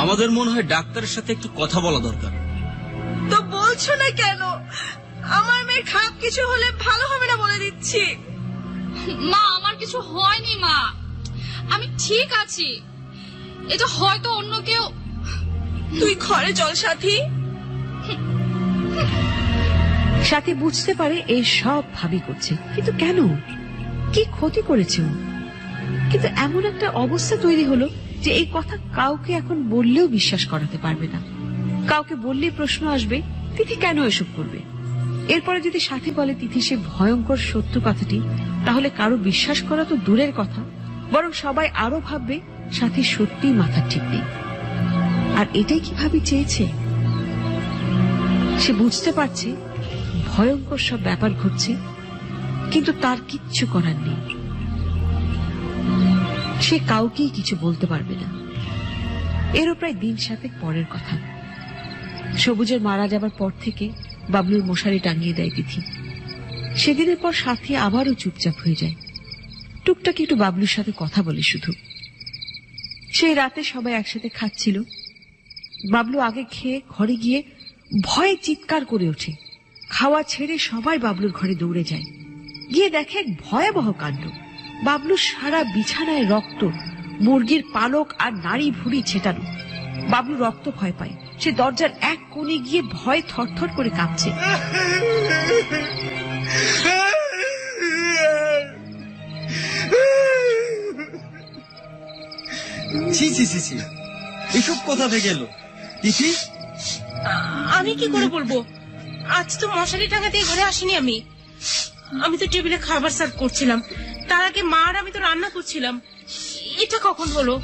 আমাদের মনে হয় ডাক্তারের সাথে একটু কথা বলা দরকার। তো বলছো না কেন? আমার মেয়ের খারাপ কিছু হলে ভালো হবে না বলে দিচ্ছি। মা, আমার কিছু হয়নি মা, আমি ঠিক আছি। এটা হয়তো অন্য কেউ। তুই ঘরে চল সাথী। সাথী বুঝতে পারে এই সব ভাবি করছে, কিন্তু কেন, কি ক্ষতি করেছে ও? কিন্তু এমন একটা অবস্থা তৈরি হলো যে এই কথা কাউকে এখন বললেও বিশ্বাস করাতে পারবে না। কাউকে বললেই প্রশ্ন আসবে, তিথি কেন এসব করবে? এরপরে যদি সাথী বলে তিথি সে ভয়ঙ্কর সত্য কথাটি, তাহলে কারো বিশ্বাস করা তো দূরের কথা, বরং সবাই আরো ভাববে সাথী সত্যিই মাথা ঠিক নেই। আর এটাই কি ভাবি চেয়েছে? সে বুঝতে পারছে ভয়ঙ্কর সব ব্যাপার ঘটছে, কিন্তু তার কিচ্ছু করার নেই। সে কাউকেই কিছু বলতে পারবে না। এরও প্রায় দিন 7 পরের কথা। সবুজের মারা যাবার পর থেকে বাবলুর মশারি টাঙিয়ে দেয় তিথি। সেদিনের পর সাথী আবারও চুপচাপ হয়ে যায়। টুকটাক একটু বাবলুর সাথে কথা বলে শুধু। সেই রাতে সবাই একসাথে খাচ্ছিল। বাবলু আগে খেয়ে ঘরে গিয়ে ভয়ে চিৎকার করে ওঠে। খাওয়া ছেড়ে সবাই বাবলুর ঘরে দৌড়ে যায়। গিয়ে দেখে এক ভয়াবহ কাণ্ড। বাবলুর সারা বিছানায় রক্ত, মুরগির পালক আর নাড়ি ভুড়ি ছেটানো। বাবলু রক্ত ভয় পায়। সে দরজার এক কোণে গিয়ে ভয় থরথর করে কাঁপছে। ছি ছি ছি ছি, এসব কোথা থেকে এলো তিথি? আমি কি করে বলবো, আজ তো মশারি টাঙাতে ঘরে আসিনি আমি। আমি তো টেবিলে খাবার সার্ভ করছিলাম, তার আগে মা আর আমি তো রান্না করছিলাম। এটা কখন হলো?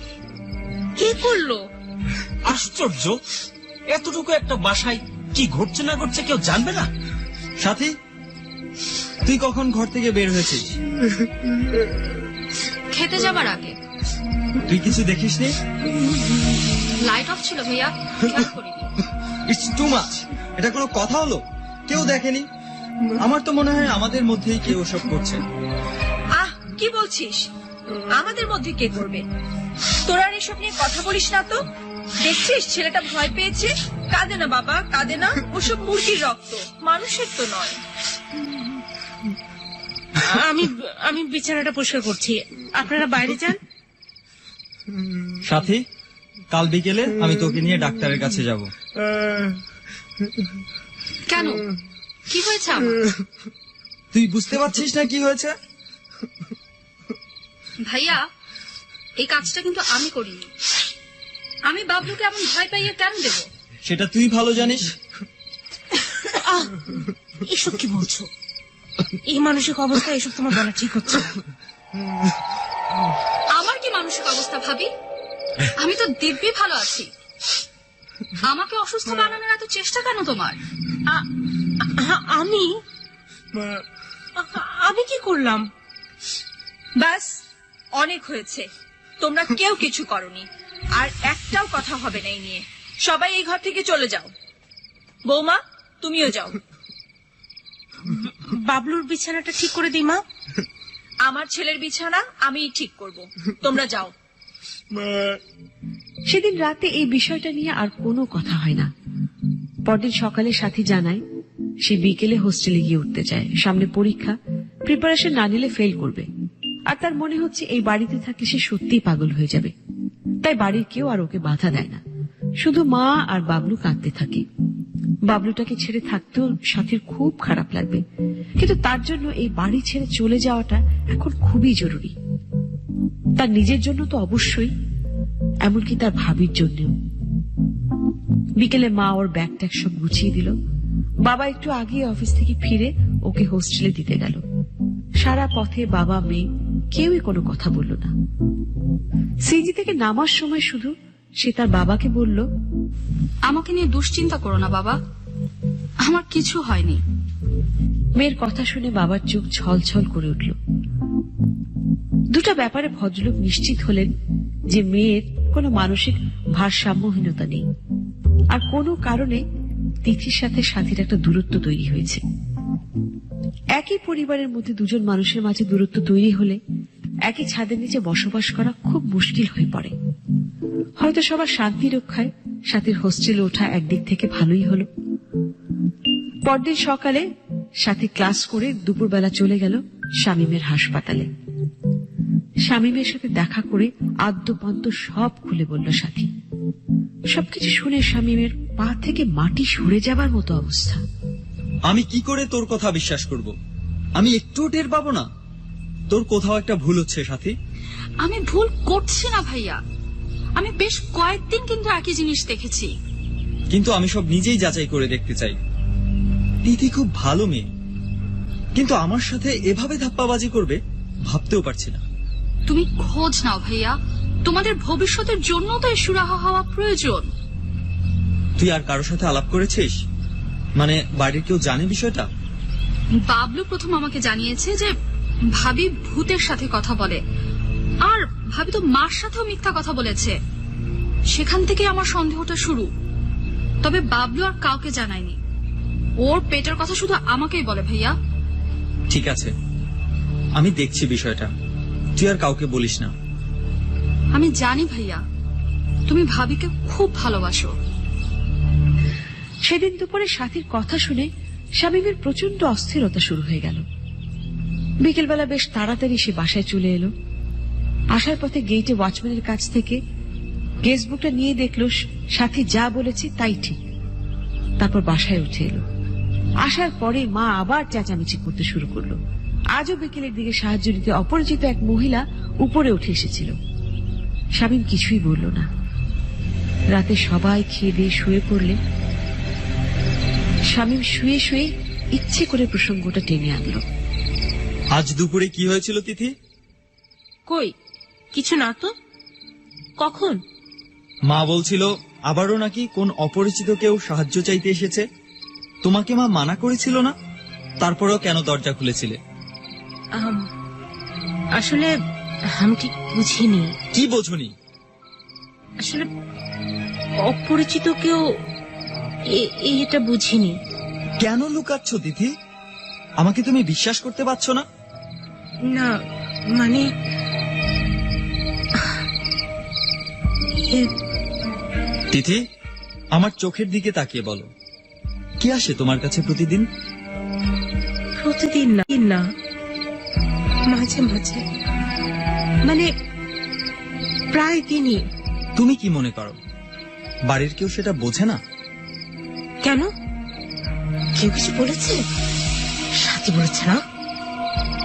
কে করলো? আশ্চর্য, এতটুকু একটা বাসায় কি ঘটছে না ঘটছে কেউ জানবে না? সাথী, তুই কখন ঘর থেকে বের হয়েছিস? খেতে যাবার আগে। তুই কিছু দেখিসনি? লাইট অফ ছিল ভাইয়া, খেয়াল করিনি। It's too much. এটা কোনো কথা হলো? কেউ দেখেনি? আমার তো মনে হয় আমাদের মধ্যেই কেউ ওসব করছে। আহ, কি বলছিস? আমাদের মধ্যে কে করবে? তোরা আর এসব নিয়ে কথা বলিস না তো। দেখছিস ছেলেটা ভয় পেয়েছে? কাঁদে না বাবা, কাঁদে না। ওসব মুরগির রক্ত, মানুষের তো নয়। আমি বিছানাটা পরিষ্কার করছি, আপনারা বাইরে যান। সাথী, কাল বিকেলে আমি তোকে নিয়ে ডাক্তারের কাছে যাব। কেন, কি হয়েছে আমার? তুই বুঝতে পারছিস না কি হয়েছে? ভাইয়া, এই কাজটা কিন্তু আমি করিনি। আমি বাবলুকে এমন ভয় পাইয়ে কেন দেব? সেটা তুই ভালো জানিস। এসব কি বলছো? এই মানসিক অবস্থা এসব তোমার বলা ঠিক হচ্ছে না। আমার কি মানসিক অবস্থা ভাবি? আমি তো দিব্যি ভালো আছি। আমাকে অসুস্থ বানানোর এত চেষ্টা কেন তোমার? আমি কি করলাম? ব্যাস, অনেক হয়েছে। তোমরা কেউ কিছু করনি, আর একটাও কথা হবে না এই নিয়ে। সবাই এই ঘর থেকে চলে যাও। বৌমা, তুমিও যাও। বাবলুর বিছানাটা ঠিক করে দিই মা। আমার ছেলের বিছানা আমিই ঠিক করব, তোমরা যাও। সেদিন রাতে এই বিষয়টা নিয়ে আর কোনো কথা হয় না। পরদিন সকালে সাথী জানায় সে বিকেলে হোস্টেলে গিয়ে উঠতে চায়। সামনে পরীক্ষা, প্রিপারেশন না নিলে ফেল করবে। আর তার মনে হচ্ছে এই বাড়িতে থাকলে সে সত্যিই পাগল হয়ে যাবে। তাই বাড়ির কেউ আর ওকে বাধা দেয় না, শুধু মা আর বাবলু কাঁদতে থাকে। বাবলুটাকে ছেড়ে থাকতেও সাথীর খুব খারাপ লাগবে, কিন্তু তার জন্য এই বাড়ি ছেড়ে চলে যাওয়াটা এখন খুবই জরুরি। তার নিজের জন্য তো অবশ্যই, এমনকি তার ভাবির জন্যও। বিকেলে মা ওর ব্যাগ ট্যাগ সব গুছিয়ে দিল। বাবা একটু আগে অফিস থেকে ফিরে ওকে হোস্টেলে দিতে গেল। সারা পথে বাবা মেয়ে কেউই কোনো কথা বলল না। সিজি থেকে নামার সময় শুধু সে তার বাবাকে বলল, আমাকে নিয়ে দুশ্চিন্তা করো না বাবা, আমার কিছু হয়নি। মেয়ের কথা শুনে বাবার চোখ ছলছল করে উঠল। দুটো ব্যাপারে ভদ্রলোক নিশ্চিত হলেন যে মেয়ের কোনো মানসিক ভারসাম্যহীনতা নেই, আর কোনো কারণে তিথির সাথে সাথীর একটা দূরত্ব তৈরি হয়েছে। একই পরিবারের মধ্যে দুজন মানুষের মাঝে দূরত্ব তৈরি হলে একই ছাদের নিচে বসবাস করা খুব মুশকিল হয়ে পড়ে। হয়তো সবার শান্তি রক্ষায় সাথীর হোস্টেলে ওঠা একদিক থেকে ভালোই হলো। পরদিন সকালে সাথী ক্লাস করে দুপুরবেলা চলে গেল শামীমের হাসপাতালে। শামীমের সাথে দেখা করে আদ্যপান্ত সব খুলে বলল সাথী। সবকিছু শুনে শামীমের পা থেকে মাটি সরে যাবার মতো অবস্থা। আমি কি করে তোর কথা বিশ্বাস করব? আমি একটুও টের পাবো না? তোর কোথাও একটা ভুল হচ্ছে সাথী। আমি ভুল করছি না ভাইয়া, আমি বেশ কয়েকদিন কিন্তু একই জিনিস দেখেছি। কিন্তু আমি সব নিজেই যাচাই করে দেখতে চাই। তিথি খুব ভালো মেয়ে, কিন্তু আমার সাথে এভাবে ধাপ্পাবাজি করবে ভাবতেও পারছি না। তুমি খোঁজ নাও ভাইয়া, তোমাদের ভবিষ্যতের জন্য তো এই সুরাহা হওয়া প্রয়োজন। তুই আর কারোর সাথে আলাপ করেছিস? মানে বাড়ির কেউ জানে বিষয়টা? বাবলু প্রথম আমাকে জানিয়েছে যে ভাবি ভূতের সাথে কথা বলে, আর ভাবি তো মার সাথেও মিথ্যা কথা বলেছে। সেখান থেকে আমার সন্দেহটা শুরু। তবে বাবলু আর কাউকে জানায়নি, ওর পেটের কথা শুধু আমাকেই বলে ভাইয়া। ঠিক আছে, আমি দেখছি বিষয়টা, তুই আর কাউকে বলিস না। আমি জানি ভাইয়া, তুমি ভাবিকে খুব ভালোবাসো। সেদিন দুপুরে সাথীর কথা শুনে শামীমের প্রচন্ড অস্থিরতা শুরু হয়ে গেল। বিকেলবেলা বেশ তাড়াতাড়ি সে বাসায় চলে এলো। আসার পথে গেটে ওয়াচম্যানের কাছ থেকে গেস্ট বুকটা নিয়ে দেখলো সাথী যা বলেছে তাই ঠিক। তারপর বাসায় উঠে এলো। আসার পরে মা আবার চেঁচামেচি করতে শুরু করলো। আজও বিকেলের দিকে সাহায্য দিতে অপরিচিত এক মহিলা উপরে উঠে এসেছিল। শামীম কিছুই বলল না। রাতে সবাই খেয়ে দিয়ে শুয়ে পড়লে শামীম শুয়ে শুয়ে ইচ্ছে করে প্রসঙ্গটা টেনে আনলো। আজ দুপুরে কি হয়েছিল তিথি? কই কিছু না তো। কখন? মা বলছিল আবারও নাকি কোন অপরিচিত কেউ সাহায্য চাইতে এসেছে। তোমাকে মা মানা করেছিল না? তারপরেও কেন দরজা খুলেছিলে? আসলে আমি ঠিক বুঝিনি। কি বোঝনি? আসলে অপরিচিত কেউ, এটা বুঝিনি। কেন লুকাচ্ছ তিথি? আমাকে তুমি বিশ্বাস করতে পারছো না? না মানে তিথি, আমার চোখের দিকে তাকিয়ে বলো, কি আসে তোমার কাছে প্রতিদিন? প্রতিদিন না, মাঝে মাঝে, মানে প্রায় দিনই। তুমি কি মনে করো বাড়ির কেউ সেটা বোঝে না? কেন, কেউ কিছু বলেছে? সাথী বলেছে না?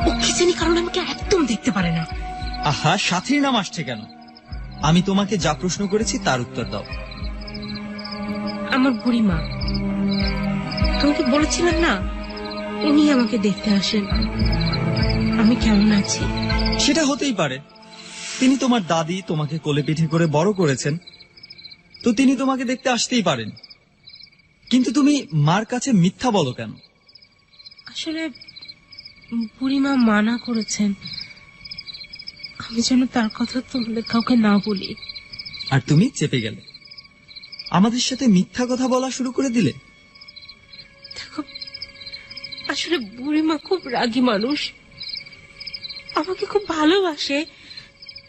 ও কি জানি কারণ আমাকে একদম দেখতে পারে না। আহা, সাথীর নাম আসছে কেন? আমি তোমাকে যা প্রশ্ন করেছি তার উত্তর দাও। আমার বুড়িমা, তোমাকে বলেছিলাম না, উনি আমাকে দেখতে আসেন আমি কেমন আছি। সেটা হতেই পারে, তিনি তোমার দাদি, তোমাকে কোলে পিঠে করে বড় করেছেন, তো তিনি তোমাকে দেখতে আসতেই পারেন। কিন্তু তুমি মার কাছে মিথ্যা বলো কেন? আসলে বুড়িমা মানা করেছেন আমি যেন তার কথা তোমাদের কাউকে না বলি। আর তুমি চেপে গেলে, আমাদের সাথে মিথ্যা কথা বলা শুরু করে দিলে। দেখো, আসলে বুড়িমা খুব রাগী মানুষ, আমাকে খুব ভালোবাসে,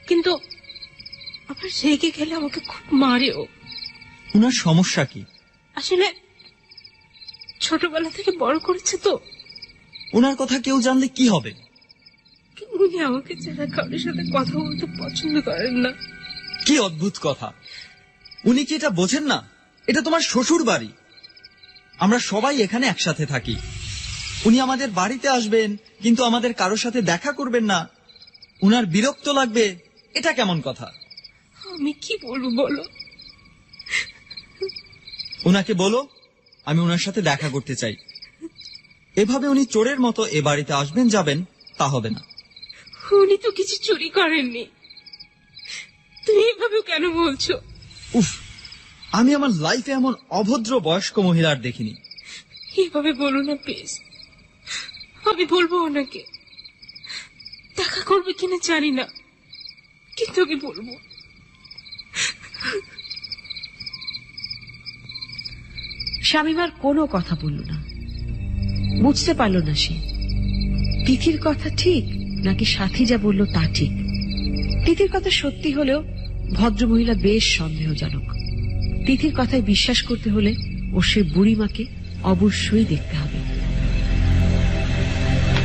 কিন্তু আবার রেগে গেলে আমাকে খুব মারেও। উনার সমস্যা কি? আসলে ছোটবেলা থেকে বড় করেছে তো। উনার কথা কেউ জানলে কি হবে? উনি আমাকে ছাড়া কারোর সাথে কথা বলতে পছন্দ করেন না। কি অদ্ভুত কথা! উনি কি এটা বোঝেন না? এটা তোমার শ্বশুর বাড়ি, আমরা সবাই এখানে একসাথে থাকি। উনি আমাদের বাড়িতে আসবেন, কিন্তু আমাদের কারোর সাথে দেখা করবেন না, উনার বিরক্ত লাগবে, এটা কেমন কথা? আমি কি বলবো বলো? উনাকে বলো আমি উনার সাথে দেখা করতে চাই। এভাবে উনি চোরের মতো এ বাড়িতে আসবেন যাবেন, তা হবে না। উনি তো কিছু চুরি করেননি, তুমি এভাবে কেন বলছো? উফ, আমি আমার লাইফে এমন অভদ্র বয়স্ক মহিলার দেখিনি। এভাবে বলো না প্লিজ, আমি বলবো ওনাকে। দেখা করবে কিনা জানি না, কিন্তু আমি বলবো। শামীমার কোনো কথা বলল না, বুঝতে পারল না সে তিথির কথা ঠিক নাকি সাথী যা বলল তা ঠিক। তিথির কথা সত্যি হলেও ভদ্রমহিলা বেশ সন্দেহজনক। তিথির কথায় বিশ্বাস করতে হলে ও সে বুড়িমাকে অবশ্যই দেখতে হবে।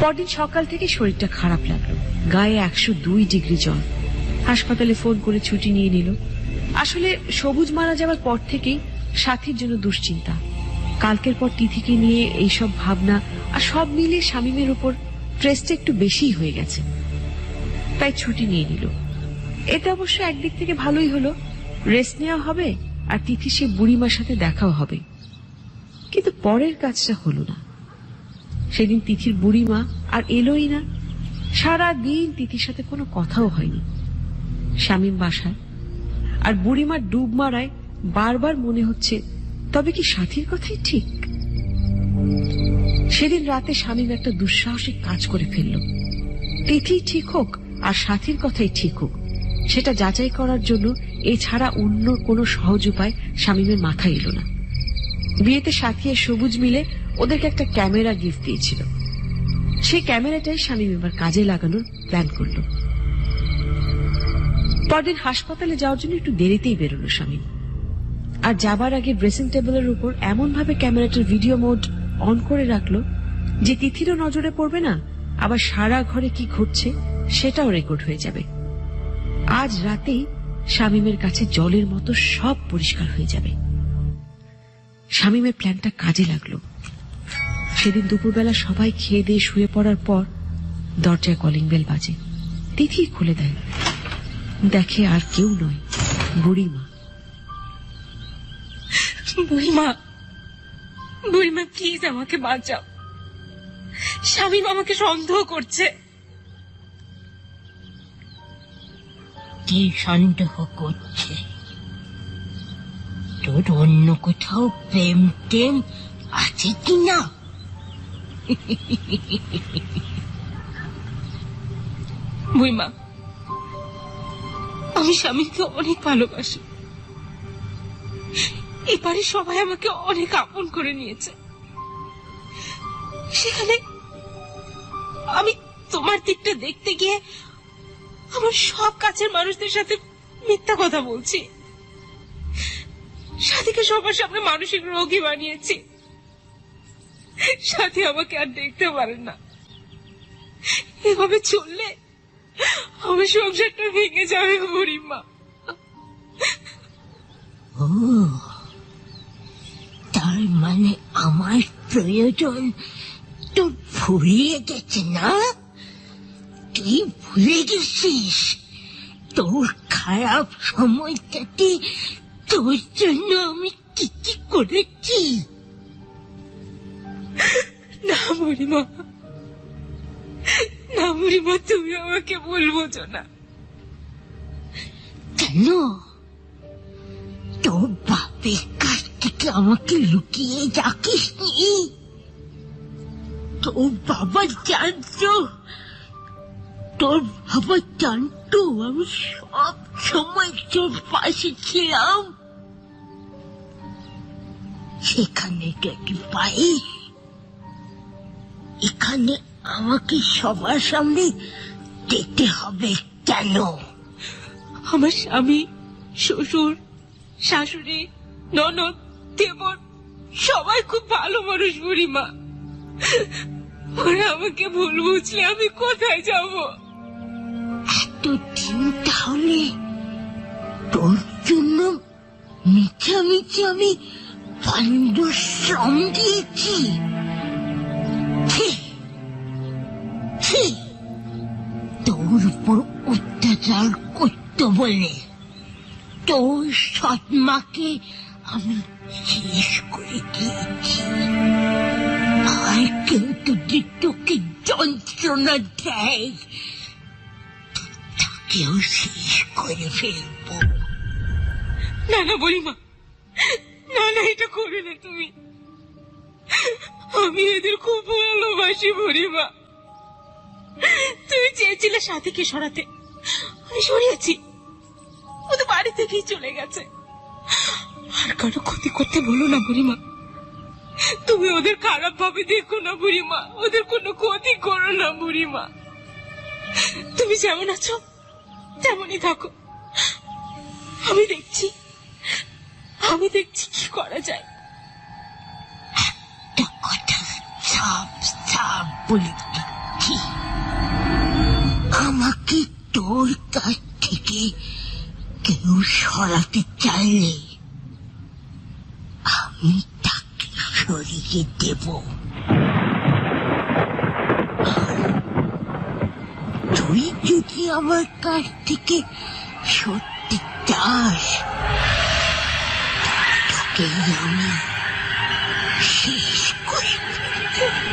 পরদিন সকাল থেকে শরীরটা খারাপ লাগলো, গায়ে 102 ডিগ্রি জ্বর। হাসপাতালে ফোন করে ছুটি নিয়ে নিল। আসলে সবুজ মারা যাওয়ার পর থেকেই সাথীর জন্য দুশ্চিন্তা। কালকের পর তিথিকে নিয়ে এইসব ভাবনা আর সব মিলিয়ে শামীমের উপর প্রেসটা একটু বেশি হয়ে গেছে, তাই ছুটি নিয়ে নিল। এটা অবশ্য একদিক থেকে ভালোই হলো, রেস্ট নেওয়া হবে আর তিথি সে বুড়িমার সাথে দেখাও হবে। কিন্তু পরের কাজটা হলো না। সেদিন তিথির বুড়িমা আর এলোই না। সারা দিন তিথির সাথে কোনো কথাও হয়নি। শামীম বাসায়, আর বুড়িমার ডুব মারায় বারবার মনে হচ্ছে তবে কি সাথীর কথাই ঠিক। সেদিন রাতে শামীম একটা দুঃসাহসিক কাজ করে ফেলল। তিথি ঠিক হোক আর সাথীর কথাই ঠিক হোক, সেটা যাচাই করার জন্য এছাড়া অন্য কোনো সহজ উপায় শামীমের মাথায় এলো না। বিয়েতে সাথী আর সবুজ মিলে ওদেরকে একটা ক্যামেরা গিফট দিয়েছিল। সেই ক্যামেরাটাই শামীম এবার কাজে লাগানোর প্ল্যান করল। পরদিন হাসপাতালে যাওয়ার জন্য একটু দেরিতেই বেরোলো শামীম। আর যাবার আগে ড্রেসিং টেবিলের উপর এমন ভাবে ক্যামেরাটার ভিডিও মোড অন করে রাখলো যে তিথিরও নজরে পড়বে না, আবার সারা ঘরে কি ঘটছে সেটাও রেকর্ড হয়ে যাবে। আজ রাতেই শামীমের কাছে জলের মতো সব পরিষ্কার হয়ে যাবে। শামীমের প্ল্যানটা কাজে লাগলো। সেদিন দুপুরবেলা সবাই খেয়ে দিয়ে শুয়ে পড়ার পর দরজায় কলিং বেল বাজে। তিথি খুলে দেয়, দেখে আর কেউ নয়, বুড়িমা। বুড়িমা, বুড়িমা প্লিজ আমাকে বাঁচাও, শামীম আমাকে সন্দেহ করছে। কি সন্দেহ করছে? তোর অন্য কোথাও প্রেম টেম আছে কিনা? বুড়িমা, আমি স্বামীকে অনেক ভালোবাসি। এবারে সবাই আমাকে অনেক আপন করে নিয়েছে, সেখানে আমি তোমার দিকটা দেখতে গিয়ে আমার সব কাছের মানুষদের সাথে মিথ্যা কথা বলছি। সাথীকে সবার সামনে মানসিক রোগী বানিয়েছি। সাথী আমাকে আর দেখতে পারে না। এভাবে চললে আমার সংসারটা ভেঙে যাবে বুড়িমা। ও, তার মানে আমার প্রয়োজন তো ফুরিয়ে গেছে না? তুই ভুলে গেছিস তোর খারাপ সময়টাতে তোর জন্য আমি কি কি করেছি? না বুড়িমা, না বুড়িমা, তুমি আমাকে ভুল বোঝো না। কেন? তোর বাপের কাছ থেকে আমাকে লুকিয়ে রাখিস নি? তোর বাবা জানতো, তোর বাবা জানতো আমি সব সময় তোর পাশে ছিলাম। সেখানে তুই পাইস, এখানে আমাকে সবার সামনে যেতে হবে কেন? আমার স্বামী, শ্বশুর, শাশুড়ি, ননদ, দেবর সবাই খুব ভালো মানুষ বুড়িমা। ওরা আমাকে ভুল বুঝলে আমি কোথায় যাব? এতদিন তাহলে তোর জন্য মিছামিছি আমি পাণ্ডশ্রম দিয়েছি। ছি, ছি, তোর উপর অত্যাচার করতে বলে তোর সৎমাকে আমি শেষ করে দিয়েছি। আর কেউ যদি তোকে যন্ত্রণা দেয় তাকেও শেষ করে ফেলবো। না না বুড়িমা, না না, এটা করো না তুমি। আমি এদের খুব ভালোবাসি বুড়িমা। তুমি চেয়েছিলে সাথীকে সরাতে, আমি সরিয়েছি। ও তো বাড়ি থেকেই চলে গেছে। আর কারো ক্ষতি করতে বলো না বুড়িমা। তুমি ওদের খারাপ ভাবে দেখো না বুড়িমা, ওদের কোনো ক্ষতি করো না বুড়িমা। তুমি যেমন আছো তেমনই থাকো। আমি দেখছি কি করা যায়। একটা কথা সাপ সাপ বলে দিচ্ছি, আমাকে তোর কাছ থেকে কেউ সরাতে চাইলে আমি তাকে সরিয়ে দেব। আর তুই যদি আমার কাছ থেকে সত্যি চাস, তোকে আমি শেষ করে ফেলব।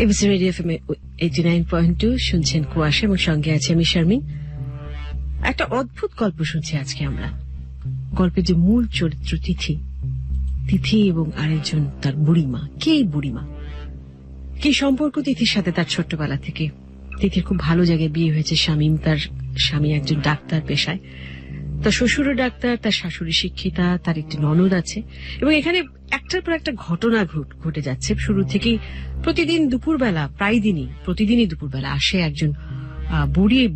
এবিসি রেডিও এফএম 89.2 শুনছেন কুয়াশা এবং সঙ্গে আছে আমি শারমিন। একটা অদ্ভুত গল্প শুনছি আজকে আমরা। গল্পের যে মূল চরিত্র তিথি এবং আরেকজন তার বুড়িমা। কে এই বুড়িমা? কি সম্পর্ক তিথির সাথে তার ছোট্টবেলা থেকে? তিথির খুব ভালো জায়গায় বিয়ে হয়েছে। শামীম, তার স্বামী একজন ডাক্তার পেশায়, তার শ্বশুরও ডাক্তার, তার শাশুড়ি শিক্ষিতা, তার একটি ননদ আছে। এবং এখানে একটার পর একটা ঘটনা ঘটে যাচ্ছে শুরু থেকেই। প্রতিদিন দুপুরবেলা, প্রায় দিনই প্রতিদিনই দুপুরবেলা আসে একজন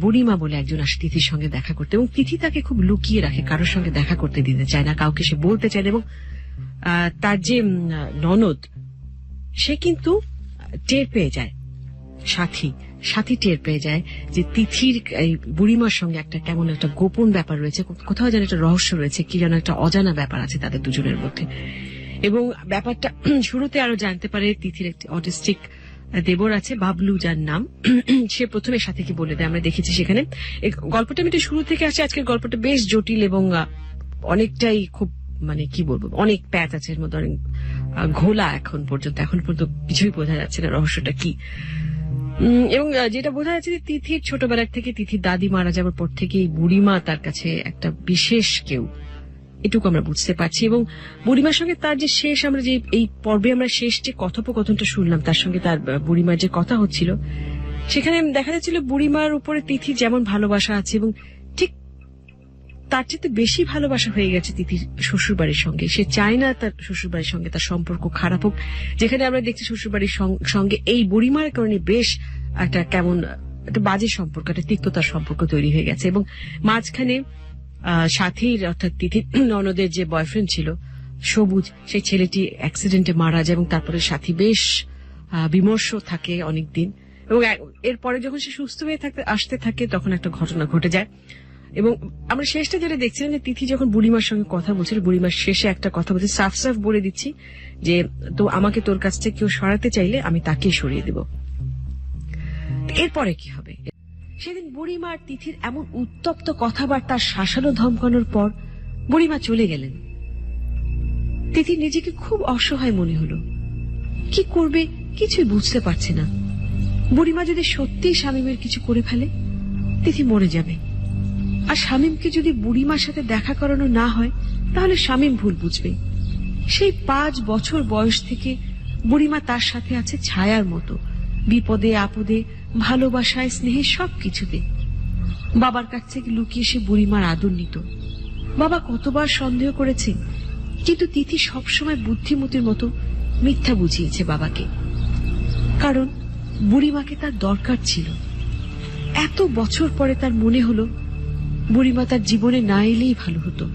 বুড়িমা বলে একজন আসে তিথির সঙ্গে দেখা করতে। এবং তিথি তাকে খুব লুকিয়ে রাখে, কারোর সঙ্গে দেখা করতে দিতে চায় না, কাউকে সে বলতে চায় না। এবং তার যে ননদ, সে কিন্তু টের পেয়ে যায়, সাথী টের পেয়ে যায় যে তিথির এই বুড়িমার সঙ্গে একটা কেমন একটা গোপন ব্যাপার রয়েছে, কোথাও যেন একটা রহস্য রয়েছে, কি যেন একটা অজানা ব্যাপার আছে তাদের দুজনের মধ্যে। এবং ব্যাপারটা শুরুতে আরো জানতে পারে তিথির একটি অটিস্টিক দেবর আছে, বাবলু যার নাম। সে প্রথমে সাথীকে বলে দেয়। আমরা দেখেছি সেখানে গল্পটা আমি শুরু থেকে আসে। আজকের গল্পটা বেশ জটিল এবং অনেকটাই খুব মানে কি বলবো, অনেক প্যাচ আছে এর মধ্যে, অনেক ঘোলা এখন পর্যন্ত কিছুই বোঝা যাচ্ছে না রহস্যটা কি। এবং যেটা বোঝা যাচ্ছে যে তিথির ছোটবেলা থেকে, তিথির দাদি মারা যাওয়ার পর থেকে এই বুড়িমা তার কাছে একটা বিশেষ কেউ, এটুকু আমরা বুঝতে পারছি। এবং বুড়িমার সঙ্গে তার যে শেষ, আমরা যে এই পর্বে আমরা শেষ যে কথোপকথনটা শুনলাম, তার সঙ্গে তার বুড়িমার যে কথা হচ্ছিল, সেখানে দেখা যাচ্ছিল বুড়িমার উপরে তিথির যেমন ভালোবাসা আছে এবং ঠিক তার চেয়ে বেশি ভালোবাসা হয়ে গেছে তিথির শ্বশুরবাড়ির সঙ্গে। সে চায় না তার শ্বশুরবাড়ির সঙ্গে তার সম্পর্ক খারাপ হোক, যেখানে আমরা দেখছি শ্বশুরবাড়ির সঙ্গে এই বুড়িমার কারণে বেশ একটা কেমন একটা বাজে সম্পর্ক, একটা তিক্ততার সম্পর্ক তৈরি হয়ে গেছে। এবং মাঝখানে সাথীর অর্থাৎ তিথির ননদের যে বয়ফ্রেন্ড ছিল সবুজ, সেই ছেলেটি অ্যাক্সিডেন্টে মারা যায় এবং তারপরে সাথী বেশ বিমর্ষ থাকে অনেকদিন। এবং এরপরে যখন সে সুস্থ হয়ে আসতে থাকে তখন একটা ঘটনা ঘটে যায়। এবং আমরা শেষটা যেটা দেখছিলাম যে তিথি যখন বুড়িমার সঙ্গে কথা বলছিল, বুড়িমার শেষে একটা কথা বলছে, সাফ সাফ বলে দিচ্ছি যে তো আমাকে তোর কাছ থেকে কেউ সরাতে চাইলে আমি তাকেই সরিয়ে দেব। এরপরে কি হবে? সেদিন বুড়িমার তিথির এমন উত্তপ্ত কথাবার্তা, শাসানো ধমকানোর পর বুড়িমা চলে গেলেন। তিথির নিজেকে খুব অসহায় মনে হলো। কি করবে কিছুই বুঝতে পারছে না। বুড়িমা যদি সত্যিই শামীমের কিছু করে ফেলে, তিথি মরে যাবে। আর শামীমকে যদি বুড়িমার সাথে দেখা করানো না হয় তাহলে শামীম ভুল বুঝবে। সেই 5 বছর বয়স থেকে বুড়িমা তার সাথে আছে ছায়ার মতো, বিপদে আপদে, ভালোবাসায়, স্নেহে, সবকিছুতে। বাবার কাছ থেকে লুকিয়ে সে বুড়িমার আদর নিত। বাবা কতবার সন্দেহ করেছে, কিন্তু তিথি সবসময় বুদ্ধিমতির মতো মিথ্যা বুঝিয়েছে বাবাকে। কারণ বুড়িমাকে তার দরকার ছিল। এত বছর পরে তার মনে হলো বুড়িমা তার জীবনে না এলেই ভালো হতো।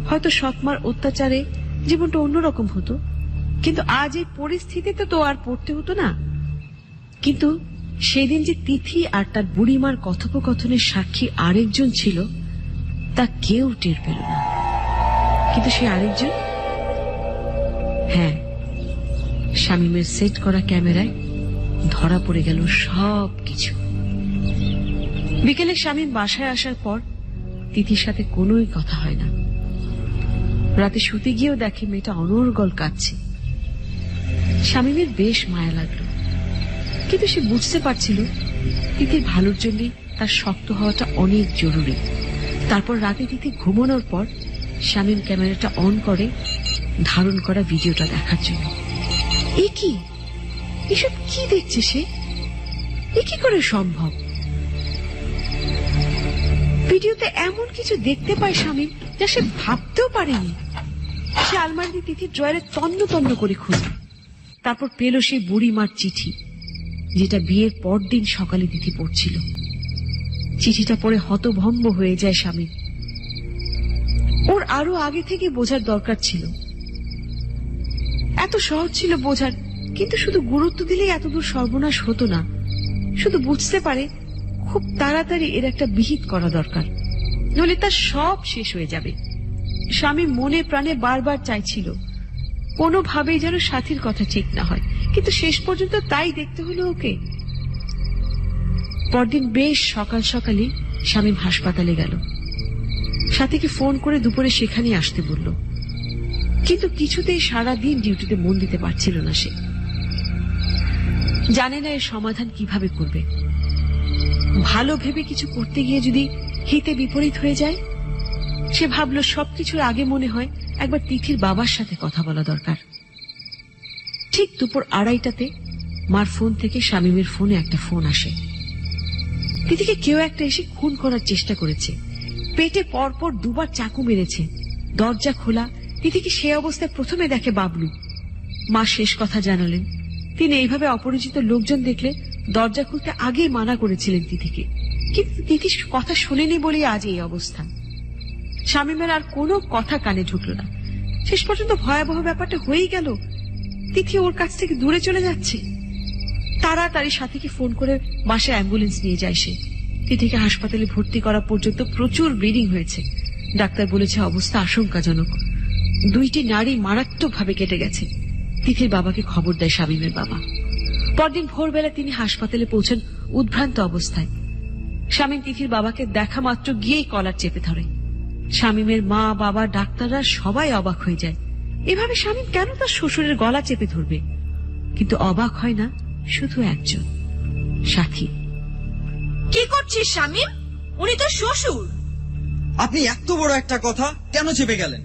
হয়তো সৎমার অত্যাচারে জীবনটা অন্যরকম হতো, কিন্তু আজ এই পরিস্থিতিতে তো আর পড়তে হতো না। কিন্তু সেদিন যে তিথি আর তার বুড়িমার কথোপকথনের সাক্ষী আরেকজন ছিল, তা কেউ টের পেল না। কিন্তু সে আরেকজন, হ্যাঁ, শামীমের সেট করা ক্যামেরায় ধরা পড়ে গেল সবকিছু। বিকেলে শামীম বাসায় আসার পর তিথির সাথে কোনোই কথা হয় না। রাতে শুতে গিয়েও দেখে মেয়েটা অনর্গল কাঁদছে। শামীমের বেশ মায়া লাগলো, কিন্তু সে বুঝতে পারছিল তিথির ভালোর জন্য তার শক্ত হওয়াটা অনেক জরুরি। তারপর রাতে তিথি ঘুমানোর পর শামীম ক্যামেরাটা অন করে ধারণ করা ভিডিওটা দেখার জন্য। এ কি, এসব কি দেখছে সে? এ কি করে সম্ভব? ভিডিওতে এমন কিছু দেখতে পায় শামীম যা সে ভাবতেও পারেনি। সে আলমারিতে তিথির ড্রয়ারে তন্ন তন্ন করে খুঁজে, তারপর পেল সেই বুড়িমার চিঠি, যেটা বিয়ের পর দিন সকালে তিথি পড়ছিল। চিঠিটা পড়ে হতভম্ব হয়ে যায় শামীম। ওর আরো আগে থেকে বোঝার দরকার ছিল। এত সহজ ছিল বোঝার, কিন্তু শুধু গুরুত্ব দিলেই এতদূর সর্বনাশ হতো না। শুধু বুঝতে পারে খুব তাড়াতাড়ি এর একটা বিহিত করা দরকার, নইলে তার সব শেষ হয়ে যাবে। স্বামী মনে প্রাণে বারবার চাইছিল কোনোভাবেই যেন সাথীর কথা ঠিক না হয়, কিন্তু শেষ পর্যন্ত তাই দেখতে হলো ওকে। পরদিন বেশ সকাল সকালই শামীম হাসপাতালে গেল। সাথীকে ফোন করে দুপুরে সেখানে আসতে বলল, কিন্তু কিছুতেই সারাদিন ডিউটিতে মন দিতে পারছিল না সে। জানে না এর সমাধান কিভাবে করবে। ভালো ভেবে কিছু করতে গিয়ে যদি হিতে বিপরীত হয়ে যায়, সে ভাবল সবকিছুর আগে মনে হয় একবার তিথির বাবার সাথে কথা বলা দরকার। ঠিক দুপুর 2:30টাতে মার ফোন থেকে শামীমের ফোনে একটা ফোন আসে। তিথিকে কেউ একটা এসে খুন করার চেষ্টা করেছে, পেটে পরপর 2বার চাকু মেরেছে। দরজা খোলা, তিথিকে সে অবস্থায় প্রথমে দেখে বাবলু। মা শেষ কথা জানালেন, তিনি এইভাবে অপরিচিত লোকজন দেখলে দরজা খুলতে আগেই মানা করেছিলেন তিথিকে, কিন্তু তিথি কথা শোনেনি বলেই আজ এই অবস্থা। শামীমের আর কোনো কথা কানে ঢুকল না। শেষ পর্যন্ত ভয়াবহ ব্যাপারটা হয়েই গেল। তিথি ওর কাছ থেকে দূরে চলে যাচ্ছে। তাড়াতাড়ি সাথীকে ফোন করে বাসায় অ্যাম্বুলেন্স নিয়ে যায় সে। তিথিকে হাসপাতালে ভর্তি করা পর্যন্ত প্রচুর ব্লিডিং হয়েছে। ডাক্তার বলেছে অবস্থা আশঙ্কাজনক। 2টি নাড়ি মারাত্মকভাবে কেটে গেছে। তিথির বাবাকে খবর দেয় শামীমের বাবা। পরদিন ভোরবেলা তিনি হাসপাতালে পৌঁছান উদ্ভ্রান্ত অবস্থায়। শামীম তিথির বাবাকে দেখা মাত্র গিয়েই কলার চেপে ধরে। শামীমের মা, বাবা, ডাক্তাররা সবাই অবাক হয়ে যায়। এভাবে শামীম কেন তার শ্বশুরের গলা চেপে ধরবে? কিন্তু অবাক হয় না শুধু একজন, সাথী। কি করছিস শামীম? উনি তো শ্বশুর। আপনি এত বড় একটা কথা কেন চেপে গেলেন?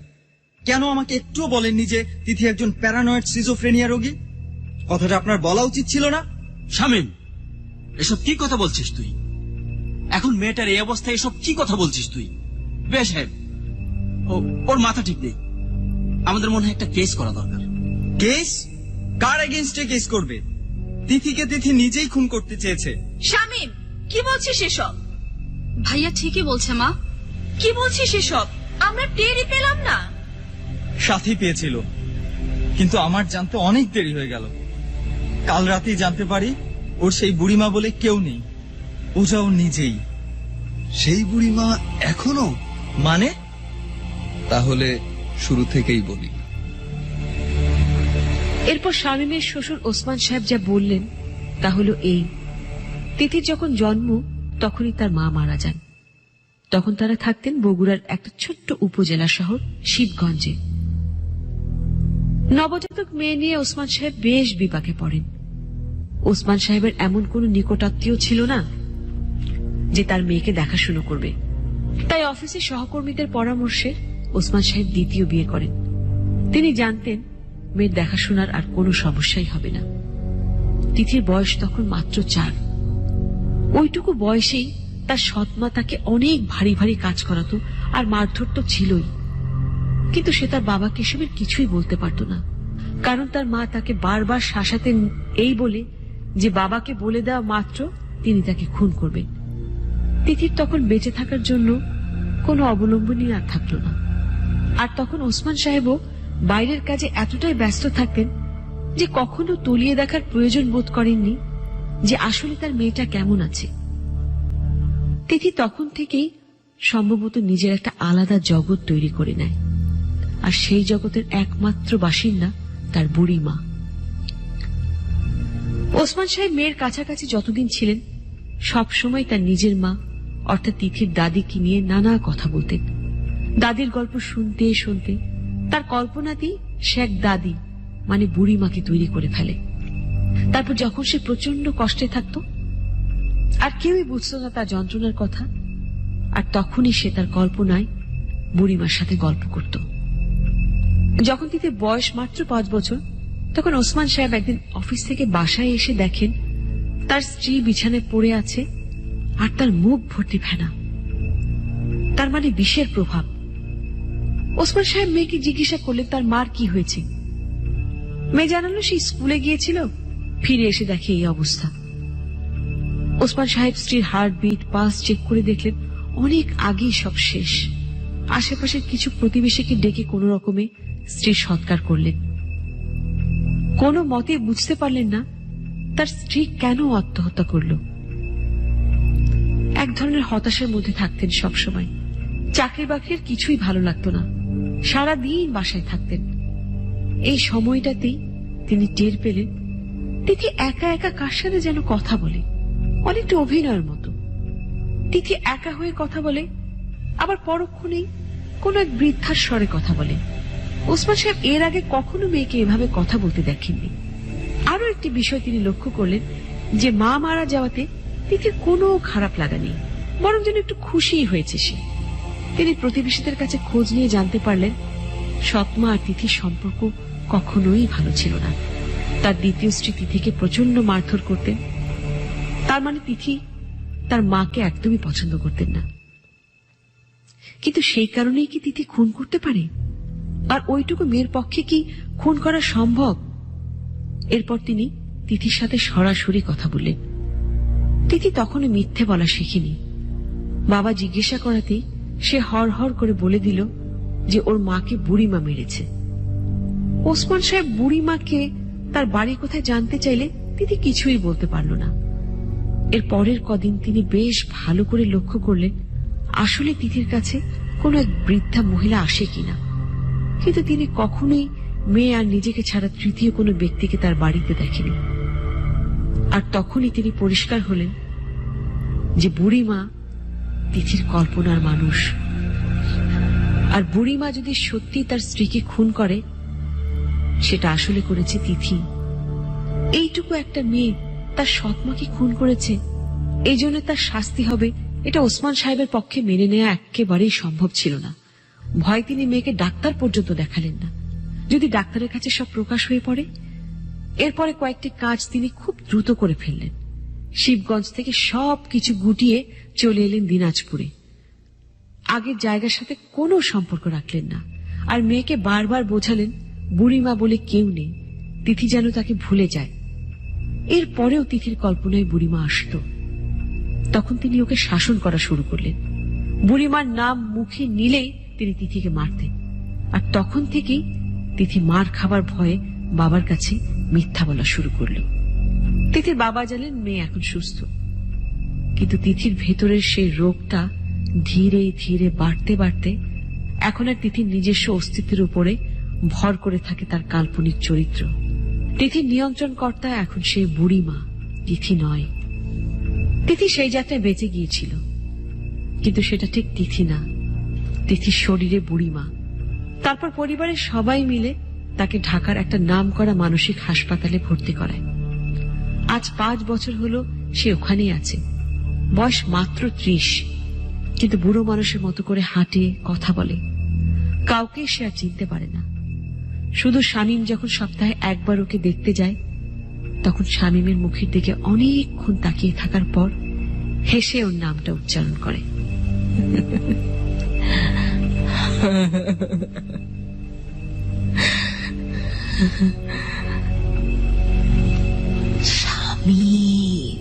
কেন আমাকে একটুও বলেননি যে তিথি একজন প্যারানয়েড সিজোফ্রেনিয়া রোগী? কথাটা আপনার বলা উচিত ছিল না? শামীম, এসব কি কথা বলছিস তুই? এখন মেয়েটার এই অবস্থায় এসব কি কথা বলছিস তুই? বেশ সাহেব, ওর মাথা ঠিক নেই। আমাদের মনে হয় একটা কেস করা দরকার। কেস? কার এগেইনস্টে কেস করবে? তিথিকে তিথি নিজেই খুন করতে চেয়েছে। শামিম, কি বলছিস এসব? ভাইয়া ঠিকই বলছে মা। কি বলছিস এসব? আমরা টেরই পেলাম না। সাথী পেয়েছিল, কিন্তু আমার জানতে অনেক দেরি হয়ে গেল। কাল রাতেই জানতে পারি ওর সেই বুড়িমা বলে কেউ নেই, ওটা ও নিজেই। সেই বুড়িমা এখনো? মানে? তাহলে শুরু থেকেই বলি। এরপর শামীমের শ্বশুর ওসমান সাহেব যা বললেন তা হলো এই: তিথির যখন জন্ম তখনই তার মা মারা যান। তখন তারা থাকতেন বগুড়ার একটা ছোট্ট উপজেলা শহর শিবগঞ্জে। নবজাতক মেয়ে নিয়ে ওসমান সাহেব বেশ বিপাকে পড়েন। ওসমান সাহেবের এমন কোন নিকটাত্মীয় ছিল না যে তার মেয়েকে দেখাশুনো করবে। তাই অফিসের সহকর্মীদের পরামর্শে ওসমান সাহেব দ্বিতীয় বিয়ে করেন। তিনি জানতেন মেয়ের দেখাশোনার আর কোনো সমস্যাই হবে না। তিথির বয়স তখন মাত্র 4। ওইটুকু বয়সেই তার সৎমা তাকে অনেক ভারী ভারী কাজ করাতো, আর মারধর তো ছিলই। কিন্তু সে তার বাবাকে এসবের কিছুই বলতে পারত না, কারণ তার মা তাকে বারবার শাসাতেন এই বলে যে বাবাকে বলে দেওয়া মাত্র তিনি তাকে খুন করবেন। তিথির তখন বেঁচে থাকার জন্য কোনো অবলম্বনই আর থাকল না। আর তখন ওসমান সাহেবও বাইরের কাজে এতটাই ব্যস্ত থাকতেন যে কখনো তলিয়ে দেখার প্রয়োজন বোধ করেননি যে আসলে তার মেয়েটা কেমন আছে। তিথি তখন থেকেই সম্ভবত নিজের একটা আলাদা জগৎ তৈরি করে নেয়, আর সেই জগতের একমাত্র বাসিন্দা তার বুড়ি মা। ওসমান সাহেব মেয়ের কাছাকাছি যতদিন ছিলেন সবসময় তার নিজের মা অর্থাৎ তিথির দাদিকে নিয়ে নানা কথা বলতেন। দাদির গল্প শুনতে শুনতে তার কল্পনাতেই সে এক দাদি মানে বুড়ি মাকে তৈরি করে ফেলে। তারপর যখন সে প্রচন্ড কষ্টে থাকত আর কেউই বুঝত না তার যন্ত্রণার কথা, আর তখনই সে তার কল্পনায় বুড়িমার সাথে গল্প করত। যখন তিথির বয়স মাত্র 5 বছর, তখন ওসমান সাহেব একদিন অফিস থেকে বাসায় এসে দেখেন তার স্ত্রী বিছানায় পড়ে আছে আর তার মুখ ভর্তি ফেনা, তার মানে বিষের প্রভাব। ওসমান সাহেব মেয়েকে জিজ্ঞাসা করলেন তার মার কি হয়েছে। মেয়ে জানালো সে স্কুলে গিয়েছিল, ফিরে এসে দেখে এই অবস্থা। ওসমান সাহেব স্ত্রীর হার্টবিট পালস চেক করে দেখলেন অনেক আগেই সব শেষ। আশেপাশের কিছু প্রতিবেশীকে ডেকে কোন রকমে স্ত্রীর সৎকার করলেন। কোনো মতে বুঝতে পারলেন না তার স্ত্রী কেন আত্মহত্যা করল। এক ধরনের হতাশার মধ্যে থাকতেন সবসময়। চাকরি বাকরির কিছুই ভালো লাগতো না, সারাদিন বাসায় থাকতেন। এই সময়টাতেই তিনি টের পেলেন তিথি একা একা কার সাথে যেন কথা বলে, অনেকটা অভিনয়ের মতো। তিথি একা হয়ে কথা বলে, আবার পরক্ষণেই কোন এক বৃদ্ধার স্বরে কথা বলে। ওসমান সাহেব এর আগে কখনো মেয়েকে এভাবে কথা বলতে দেখেননি। আরো একটি বিষয় তিনি লক্ষ্য করলেন যে মা মারা যাওয়াতে তিথির কোনো খারাপ লাগা নেই, বরং যেন একটু খুশি হয়েছে সে। তিনি প্রতিবেশীদের কাছে খোঁজ নিয়ে জানতে পারলেন সৎমা আর তিথির সম্পর্ক কখনোই ভালো ছিল না। তার দ্বিতীয় স্ত্রী তিথিকে প্রচন্ড মারধর করতেন, তার মানে তিথি তার মাকে একদমই পছন্দ করতেন না। কিন্তু সেই কারণেই কি তিথি খুন করতে পারে? আর ওইটুকু মেয়ের পক্ষে কি খুন করা সম্ভব? এরপর তিনি তিথির সাথে সরাসরি কথা বললেন। তিথি তখনও মিথ্যে বলা শিখেনি। বাবা জিজ্ঞাসা করাতেই সে হর হর করে বলে দিল যে ওর মাকে বুড়িমা মেরেছে। ওসমান সাহেব বুড়িমাকে তার বাড়ি কোথায় জানতে চাইলে তিথি কিছুই বলতে পারল না। এর পরের কদিন তিনি বেশ ভালো করে লক্ষ্য করলেন আসলে তিথির কাছে কোন এক বৃদ্ধা মহিলা আসে কিনা, কিন্তু তিনি কখনোই মেয়ে আর নিজেকে ছাড়া তৃতীয় কোনো ব্যক্তিকে তার বাড়িতে দেখেনি। আর তখনই তিনি পরিষ্কার হলেন যে বুড়িমা তিথির কল্পনার মানুষ। আর বুড়িমা যদি সত্যি তার স্ত্রীকে খুন করে, সেটা আসলে করেছে তিথি। এইটুকু একটা মেয়ে তার সৎমাকে খুন করেছে, এই জন্য তার শাস্তি হবে, এটা ওসমান সাহেবের পক্ষে মেনে নেওয়া একেবারেই সম্ভব ছিল না। ভয় তিনি মেয়েকে ডাক্তার পর্যন্ত দেখালেন না, যদি ডাক্তারের কাছে সব প্রকাশ হয়ে পড়ে। এরপরে কয়েকটি কাজ তিনি খুব দ্রুত করে ফেললেন। শিবগঞ্জ থেকে সবকিছু গুটিয়ে চলে এলেন দিনাজপুরে। আগের জায়গার সাথে কোনো সম্পর্ক রাখলেন না, আর মেয়েকে বারবার বোঝালেন বুড়িমা বলে কেউ নেই, তিথি যেন তাকে ভুলে যায়। এরপরেও তিথির কল্পনায় বুড়িমা আসত। তখন তিনি ওকে শাসন করা শুরু করলেন। বুড়িমার নাম মুখে নিলেই তিনি তিথিকে মারতেন, আর তখন থেকেই তিথি মার খাবার ভয়ে বাবার কাছে মিথ্যা বলা শুরু করল। তিথির বাবা জানেন মেয়ে এখন সুস্থ, কিন্তু তিথির ভেতরের সেই রোগটা ধীরে ধীরে বাড়তে বাড়তে এখন আর তিথির নিজস্ব অস্তিত্বের উপরে ভর করে থাকে তার কাল্পনিক চরিত্র। তিথির নিয়ন্ত্রণকর্তা এখন সেই বুড়িমা, তিথি নয়। তিথি সেই যাত্রায় বেঁচে গিয়েছিল, কিন্তু সেটা ঠিক তিথি না, তিথির শরীরে বুড়িমা। তারপর পরিবারের সবাই মিলে তাকে ঢাকার একটা নামকরা মানসিক হাসপাতালে ভর্তি করায়। আজ 5 বছর হলো সে ওখানেই আছে। বয়স মাত্র 30, কিন্তু বুড়ো মানুষের মতো করে হাঁটে, কথা বলে। কাউকে সে আর চিনতে পারে না। শুধু শামীম যখন সপ্তাহে একবার ওকে দেখতে যায়, তখন শামীমের মুখের দিকে অনেকক্ষণ তাকিয়ে থাকার পর হেসে ওর নামটা উচ্চারণ করে। শামীম।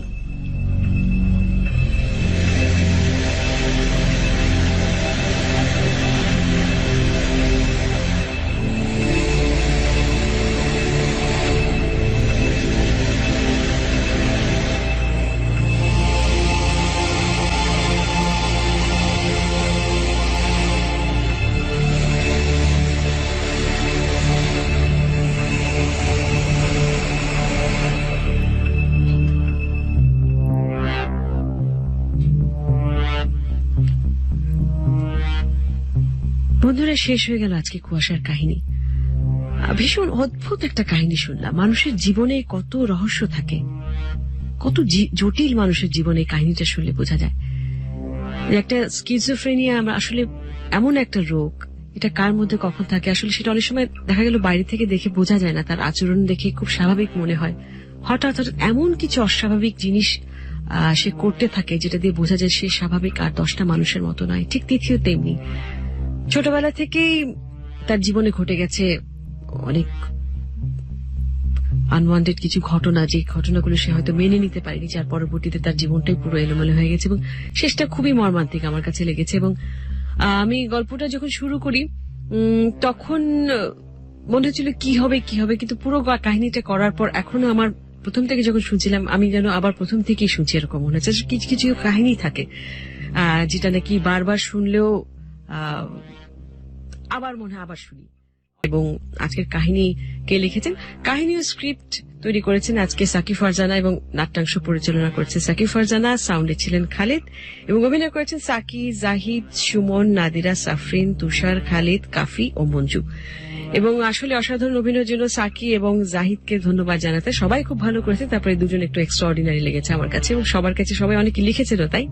বন্ধুরা, শেষ হয়ে গেল আজকে কুয়াশার কাহিনী। ভীষণ অদ্ভুত একটা কাহিনী শুনলাম। মানুষের জীবনে কত রহস্য থাকে, কত জটিল মানুষের জীবনে কাহিনীটা শুনলে বোঝা যায়। একটা স্কিজোফ্রেনিয়া আমরা আসলে এমন একটা রোগ, এটা কার মধ্যে কখন থাকে আসলে সেটা অনেক সময় দেখা গেল বাইরে থেকে দেখে বোঝা যায় না। তার আচরণ দেখে খুব স্বাভাবিক মনে হয়, হঠাৎ হঠাৎ এমন কিছু অস্বাভাবিক জিনিস সে করতে থাকে যেটা দিয়ে বোঝা যায় সে স্বাভাবিক আর 10টা মানুষের মতো নয়। ঠিক তিথিও তেমনি। ছোটবেলা থেকেই তার জীবনে ঘটে গেছে অনেক আনওয়ান্টেড কিছু ঘটনা, যে ঘটনাগুলো সে হয়তো মেনে নিতে পারেনি, যার পরবর্তীতে তার জীবনটাই পুরো এলোমেলো হয়ে গেছে এবং শেষটা খুবই মর্মান্তিক আমার কাছে লেগেছে। এবং আমি গল্পটা যখন শুরু করি তখন মনে হচ্ছিল কি হবে, কিন্তু পুরো কাহিনীটা করার পর এখনো আমার প্রথম থেকে যখন শুনছিলাম আমি যেন আবার প্রথম থেকেই শুনছি এরকম মনে হচ্ছে। কিছু কিছু কাহিনী থাকে যেটা নাকি বারবার শুনলেও আবার মনে হয় আবার শুনি। এবং আজকের কাহিনী কে লিখেছেন, কাহিনী ও স্ক্রিপ্ট তৈরি করেছেন আজকে সাকিব ফারজানা এবং নাট্যাংশ পরিচালনা করেছে সাকিব ফারজানা। সাউন্ডে ছিলেন খালিদ এবং অভিনয় করেছেন সাকি, জাহিদ, সুমন, নাদিরা, সাফরিন, তুষার, খালিদ, কাফি ও মঞ্জু। এবং আসলে অসাধারণ অভিনয়ের জন্য সাকি এবং জাহিদকে ধন্যবাদ জানাতে। সবাই খুব ভালো করেছে, তারপরে দুজন একটু এক্সট্রাঅর্ডিনারি লেগেছে আমার কাছে এবং সবার কাছে সবাই অনেকে লিখেছিল তাই।